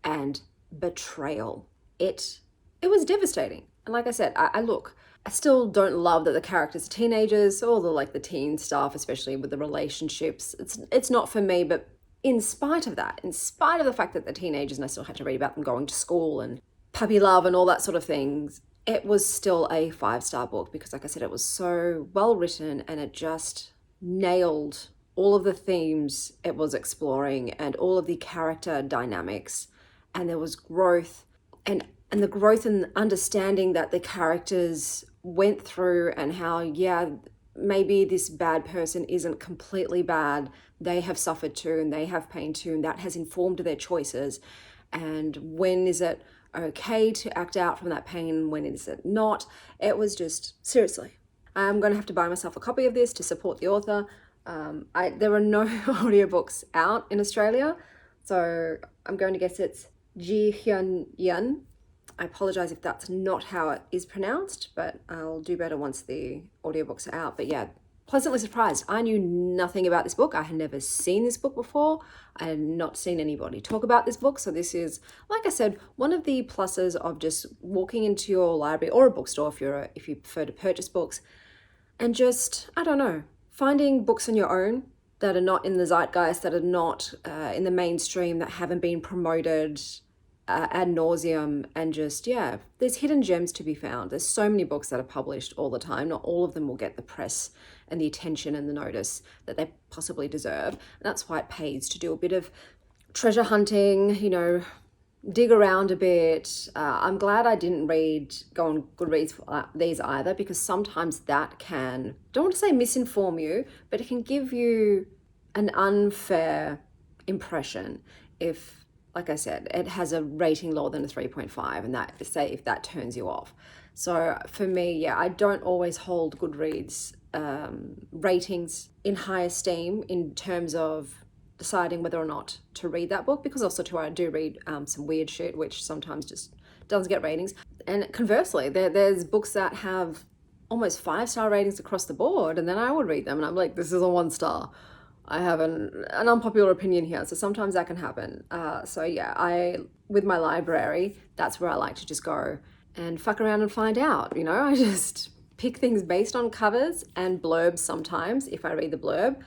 and betrayal. It was devastating. And like I said, I still don't love that the characters are teenagers, all the teen stuff, especially with the relationships. It's not for me, but in spite of that, in spite of the fact that they're teenagers and I still had to read about them going to school and puppy love and all that sort of things, it was still a 5-star book because, like I said, it was so well written and it just nailed all of the themes it was exploring and all of the character dynamics. And there was growth and the growth and understanding that the characters went through and how, yeah, maybe this bad person isn't completely bad. They have suffered too and they have pain too, and that has informed their choices. And when is it okay to act out from that pain? When is it not? It was just, seriously, I'm going to have to buy myself a copy of this to support the author. There are no audiobooks out in Australia, so I'm going to guess it's Jihyun. I apologize if that's not how it is pronounced, but I'll do better once the audiobooks are out. But yeah, pleasantly surprised. I knew nothing about this book. I had never seen this book before. I had not seen anybody talk about this book. So this is, like I said, one of the pluses of just walking into your library or a bookstore if you prefer to purchase books, and just, I don't know, finding books on your own that are not in the zeitgeist, that are not in the mainstream, that haven't been promoted ad nauseum, and just, yeah, there's hidden gems to be found. There's so many books that are published all the time. Not all of them will get the press and the attention and the notice that they possibly deserve. And that's why it pays to do a bit of treasure hunting, dig around a bit. I'm glad I didn't go on Goodreads for these either, because sometimes that can, don't want to say misinform you, but it can give you an unfair impression if, like I said, it has a rating lower than a 3.5, and that, say, if that turns you off. So for me, yeah, I don't always hold Goodreads ratings in high esteem in terms of deciding whether or not to read that book, because also too, I do read some weird shit, which sometimes just doesn't get ratings. And conversely, there's books that have almost 5-star ratings across the board, and then I would read them and I'm like, this is a 1-star. I have an unpopular opinion here, so sometimes that can happen. So yeah, with my library, that's where I like to just go and fuck around and find out, I just pick things based on covers and blurbs sometimes if I read the blurb.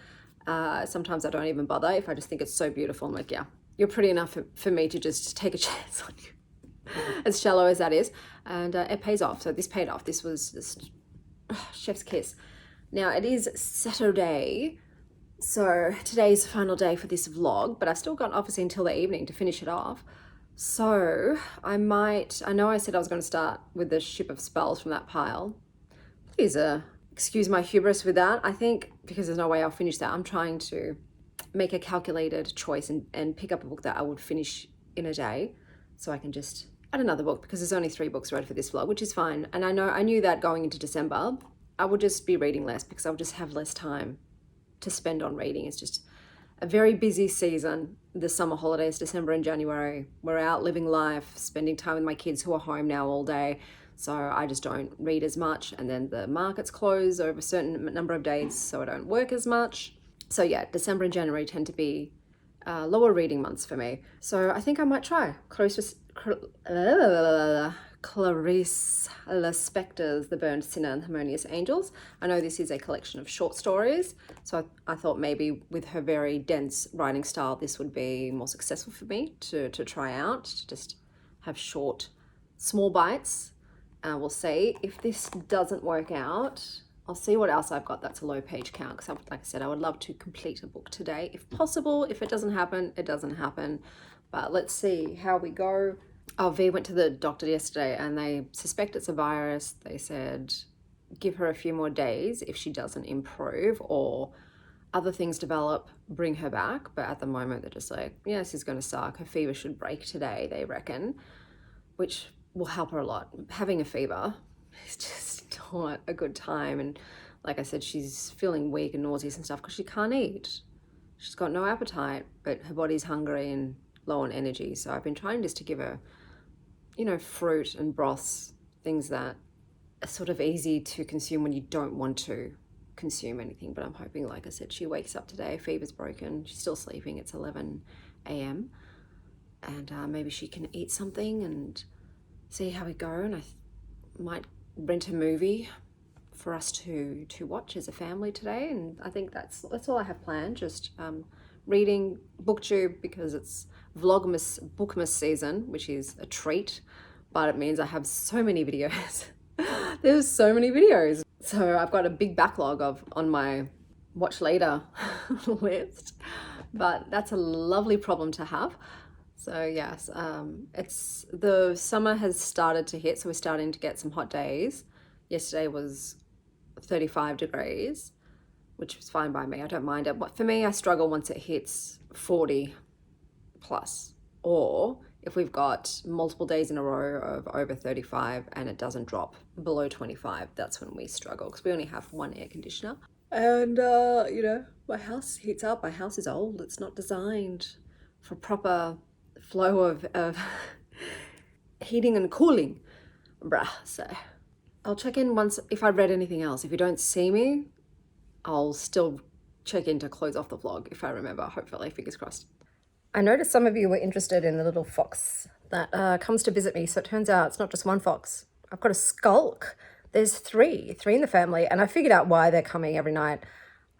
Sometimes I don't even bother if I just think it's so beautiful. I'm like, yeah, you're pretty enough for me to just take a chance on you, as shallow as that is. And it pays off. So this paid off. This was just chef's kiss. Now it is Saturday, so today's the final day for this vlog, but I've still got obviously until the evening to finish it off. So I know I said I was going to start with the Ship of Spells from that pile. Please excuse my hubris with that. I think because there's no way I'll finish that, I'm trying to make a calculated choice and pick up a book that I would finish in a day, so I can just add another book, because there's only 3 books read for this vlog, which is fine. And I knew that going into December, I would just be reading less because I would just have less time to spend on reading. It's just a very busy season. The summer holidays, December and January, we're out living life, spending time with my kids who are home now all day. So I just don't read as much, and then the markets close over a certain number of days, so I don't work as much. So yeah, December and January tend to be lower reading months for me. So I think I might try Clarice Lispector's The Burned Sinner and Harmonious Angels. I know this is a collection of short stories, so I thought maybe with her very dense writing style, this would be more successful for me to try out, to just have short, small bites. We'll see. If this doesn't work out, I'll see what else I've got that's a low page count, because like I said, I would love to complete a book today if possible. If it doesn't happen, it doesn't happen. But let's see how we go. Oh, V went to the doctor yesterday and they suspect it's a virus. They said give her a few more days. If she doesn't improve or other things develop, bring her back. But at the moment, they're just like, yeah, this is going to suck. Her fever should break today, they reckon, which will help her a lot. Having a fever is just not a good time. And like I said, she's feeling weak and nauseous and stuff because she can't eat. She's got no appetite, but her body's hungry and low on energy. So I've been trying just to give her, fruit and broths, things that sort of easy to consume when you don't want to consume anything. But I'm hoping, like I said, she wakes up today, fever's broken, she's still sleeping, it's 11 a.m. and maybe she can eat something and see how we go. And I might rent a movie for us to watch as a family today. And I think that's all I have planned. Just reading, booktube, because it's vlogmas bookmas season, which is a treat, but it means I have so many videos. There's so many videos, so I've got a big backlog on my watch later list, but that's a lovely problem to have. So yes, it's the summer has started to hit, so we're starting to get some hot days. Yesterday was 35 degrees, which was fine by me. I don't mind it. But for me, I struggle once it hits 40 plus, or if we've got multiple days in a row of over 35 and it doesn't drop below 25, that's when we struggle, because we only have one air conditioner. And, you know, my house heats up. My house is old. It's not designed for proper flow of heating and cooling. So I'll check in once if I read anything else. If you don't see me, I'll still check in to close off the vlog if I remember, hopefully, fingers crossed. I noticed some of you were interested in the little fox that comes to visit me. So it turns out it's not just one fox. I've got a skulk. There's three in the family, and I figured out why they're coming every night.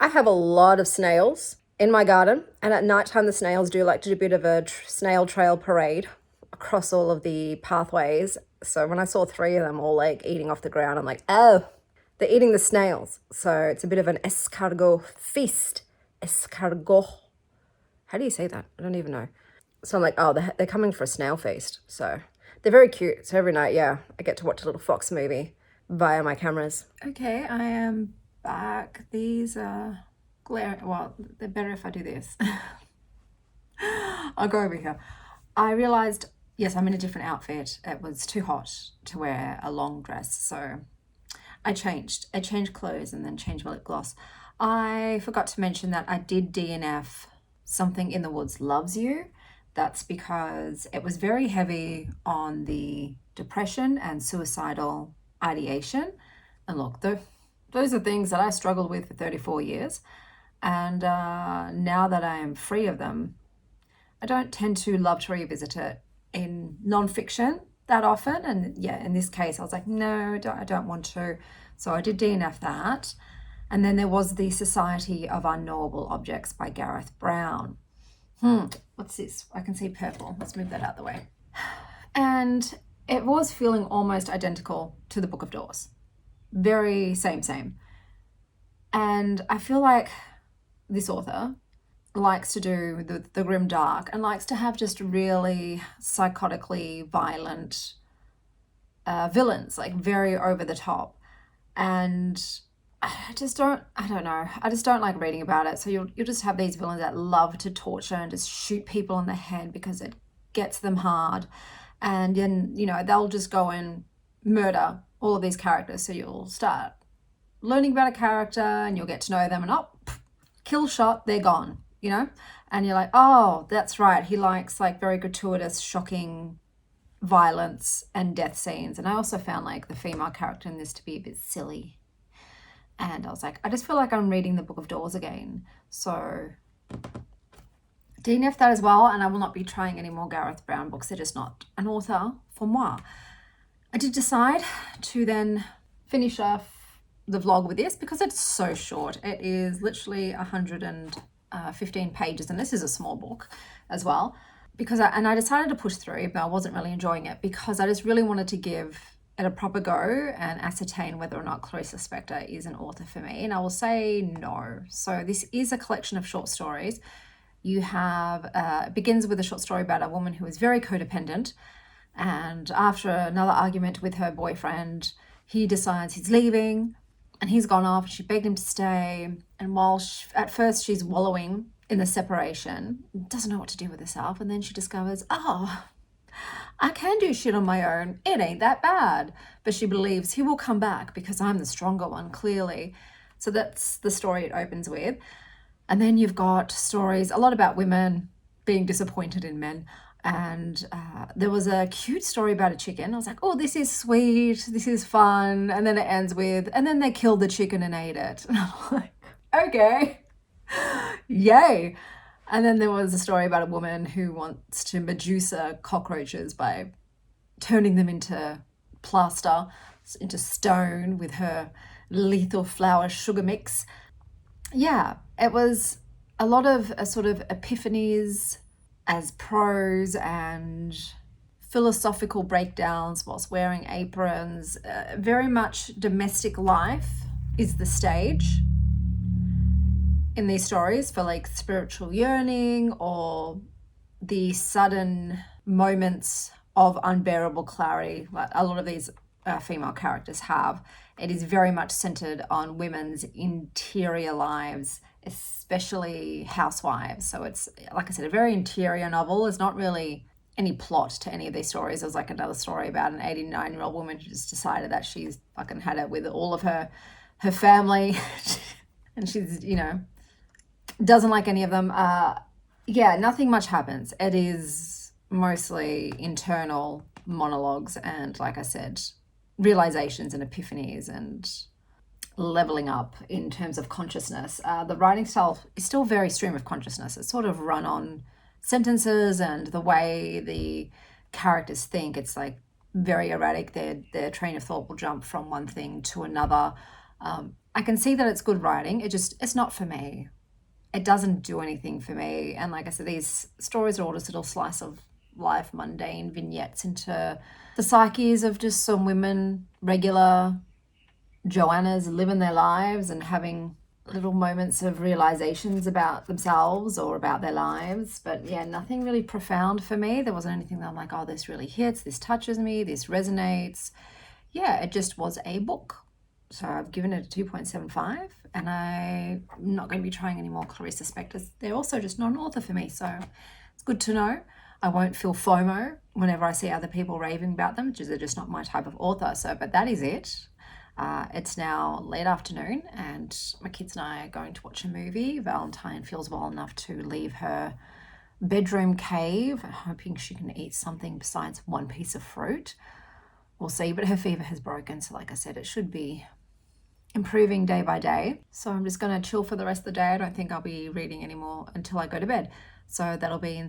I have a lot of snails in my garden, and at nighttime the snails do like to do a bit of a snail trail parade across all of the pathways. So when I saw three of them all like eating off the ground, I'm like, oh, they're eating the snails. So it's a bit of an escargot feast. Escargot. How do you say that? I don't even know. So I'm like, oh, they're coming for a snail feast. So they're very cute. So every night, yeah, I get to watch a little fox movie via my cameras. Okay, I am back. These are glaring. Well, they're better if I do this. I'll go over here. I realized, yes, I'm in a different outfit. It was too hot to wear a long dress. So I changed clothes and then changed my lip gloss. I forgot to mention that I did DNF Something in the Woods Loves You. That's because it was very heavy on the depression and suicidal ideation. And look, those are things that I struggled with for 34 years. And now that I am free of them, I don't tend to love to revisit it in nonfiction that often. And yeah, in this case, I was like, no, I don't want to. So I did DNF that. And then there was the Society of Unknowable Objects by Gareth Brown. What's this? I can see purple. Let's move that out of the way. And it was feeling almost identical to the Book of Doors. Very same. And I feel like this author likes to do the grim dark and likes to have just really psychotically violent villains, like very over the top. And I just don't like reading about it. So you'll just have these villains that love to torture and just shoot people in the head because it gets them hard. And then, you know, they'll just go and murder all of these characters. So you'll start learning about a character and you'll get to know them and kill shot, they're gone, you know? And you're like, oh, that's right. He likes like very gratuitous, shocking violence and death scenes. And I also found like the female character in this to be a bit silly. And I was like, I just feel like I'm reading the Book of Doors again. So DNF that as well. And I will not be trying any more Gareth Brown books. They're just not an author for moi. I did decide to then finish off the vlog with this because it's so short. It is literally 115 pages. And this is a small book as well. I decided to push through, but I wasn't really enjoying it because I just really wanted to give it a proper go and ascertain whether or not Clarice Lispector is an author for me. And I will say no. So this is a collection of short stories. You have, it begins with a short story about a woman who is very codependent. And after another argument with her boyfriend, he decides he's leaving and he's gone off. She begged him to stay. And while at first she's wallowing in the separation, doesn't know what to do with herself. And then she discovers, I can do shit on my own. It ain't that bad. But she believes he will come back because I'm the stronger one, clearly. So that's the story it opens with. And then you've got stories, a lot about women being disappointed in men. And there was a cute story about a chicken. I was like, oh, this is sweet, this is fun. And then it ends with, and then they killed the chicken and ate it. And I'm like, okay, yay. And then there was a story about a woman who wants to Medusa cockroaches by turning them into plaster, into stone with her lethal flour sugar mix. Yeah, it was a lot of sort of epiphanies as prose and philosophical breakdowns whilst wearing aprons. Very much domestic life is the stage in these stories for like spiritual yearning or the sudden moments of unbearable clarity like a lot of these female characters have. It is very much centered on women's interior lives, especially housewives. So it's, like I said, a very interior novel. There's not really any plot to any of these stories. There was like another story about an 89-year-old woman who just decided that she's fucking had it with all of her family and she's, you know, doesn't like any of them. Yeah, nothing much happens. It is mostly internal monologues and, like I said, realizations and epiphanies and leveling up in terms of consciousness. The writing style is still very stream of consciousness. It's sort of run on sentences and the way the characters think. It's like very erratic. Their train of thought will jump from one thing to another. I can see that it's good writing. It's not for me. It doesn't do anything for me. And like I said, these stories are all just little slice of life, mundane vignettes into the psyches of just some women, regular Joannas, living their lives and having little moments of realizations about themselves or about their lives. But yeah, nothing really profound for me. There wasn't anything that I'm like, oh, this really hits, this touches me, this resonates. Yeah, it just was a book. So I've given it a 2.75 and I'm not going to be trying any more Clarice Lispectors. They're also just not an author for me. So it's good to know. I won't feel FOMO whenever I see other people raving about them, because they're just not my type of author. So, but that is it. It's now late afternoon and my kids and I are going to watch a movie. Valentine feels well enough to leave her bedroom cave, hoping she can eat something besides one piece of fruit. We'll see, but her fever has broken. So like I said, it should be improving day by day. So I'm just going to chill for the rest of the day. I don't think I'll be reading anymore until I go to bed. So that'll be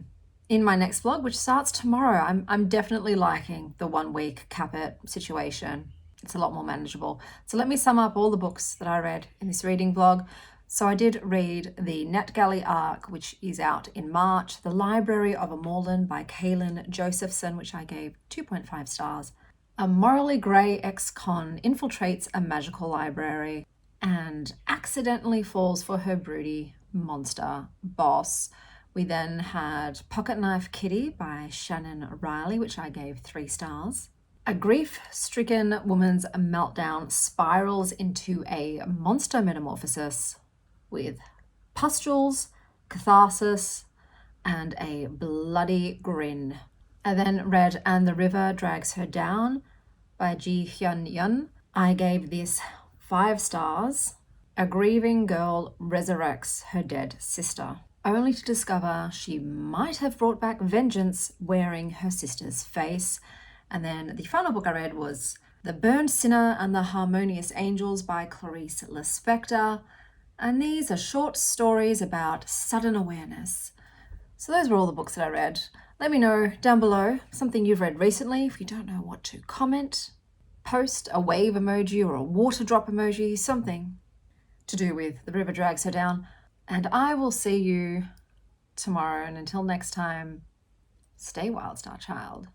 in my next vlog, which starts tomorrow. I'm definitely liking the 1 week Capit situation. It's a lot more manageable. So let me sum up all the books that I read in this reading vlog. So I did read the NetGalley arc, which is out in March, The Library of Amorlin by Kalyn Josephson, which I gave 2.5 stars. A morally grey ex-con infiltrates a magical library and accidentally falls for her broody monster boss. We then had Pocketknife Kitty by Shannon Riley, which I gave 3 stars. A grief-stricken woman's meltdown spirals into a monster metamorphosis with pustules, catharsis, and a bloody grin. I then read And the River Drags Her Down by Jihyun. I gave this 5 stars. A grieving girl resurrects her dead sister, only to discover she might have brought back vengeance wearing her sister's face. And then the final book I read was The Burned Sinner and the Harmonious Angels by Clarice Lispector. And these are short stories about sudden awareness. So those were all the books that I read. Let me know down below something you've read recently. If you don't know what to comment, post a wave emoji or a water drop emoji, something to do with The River Drags Her Down. And I will see you tomorrow. And until next time, stay wild, Star Child.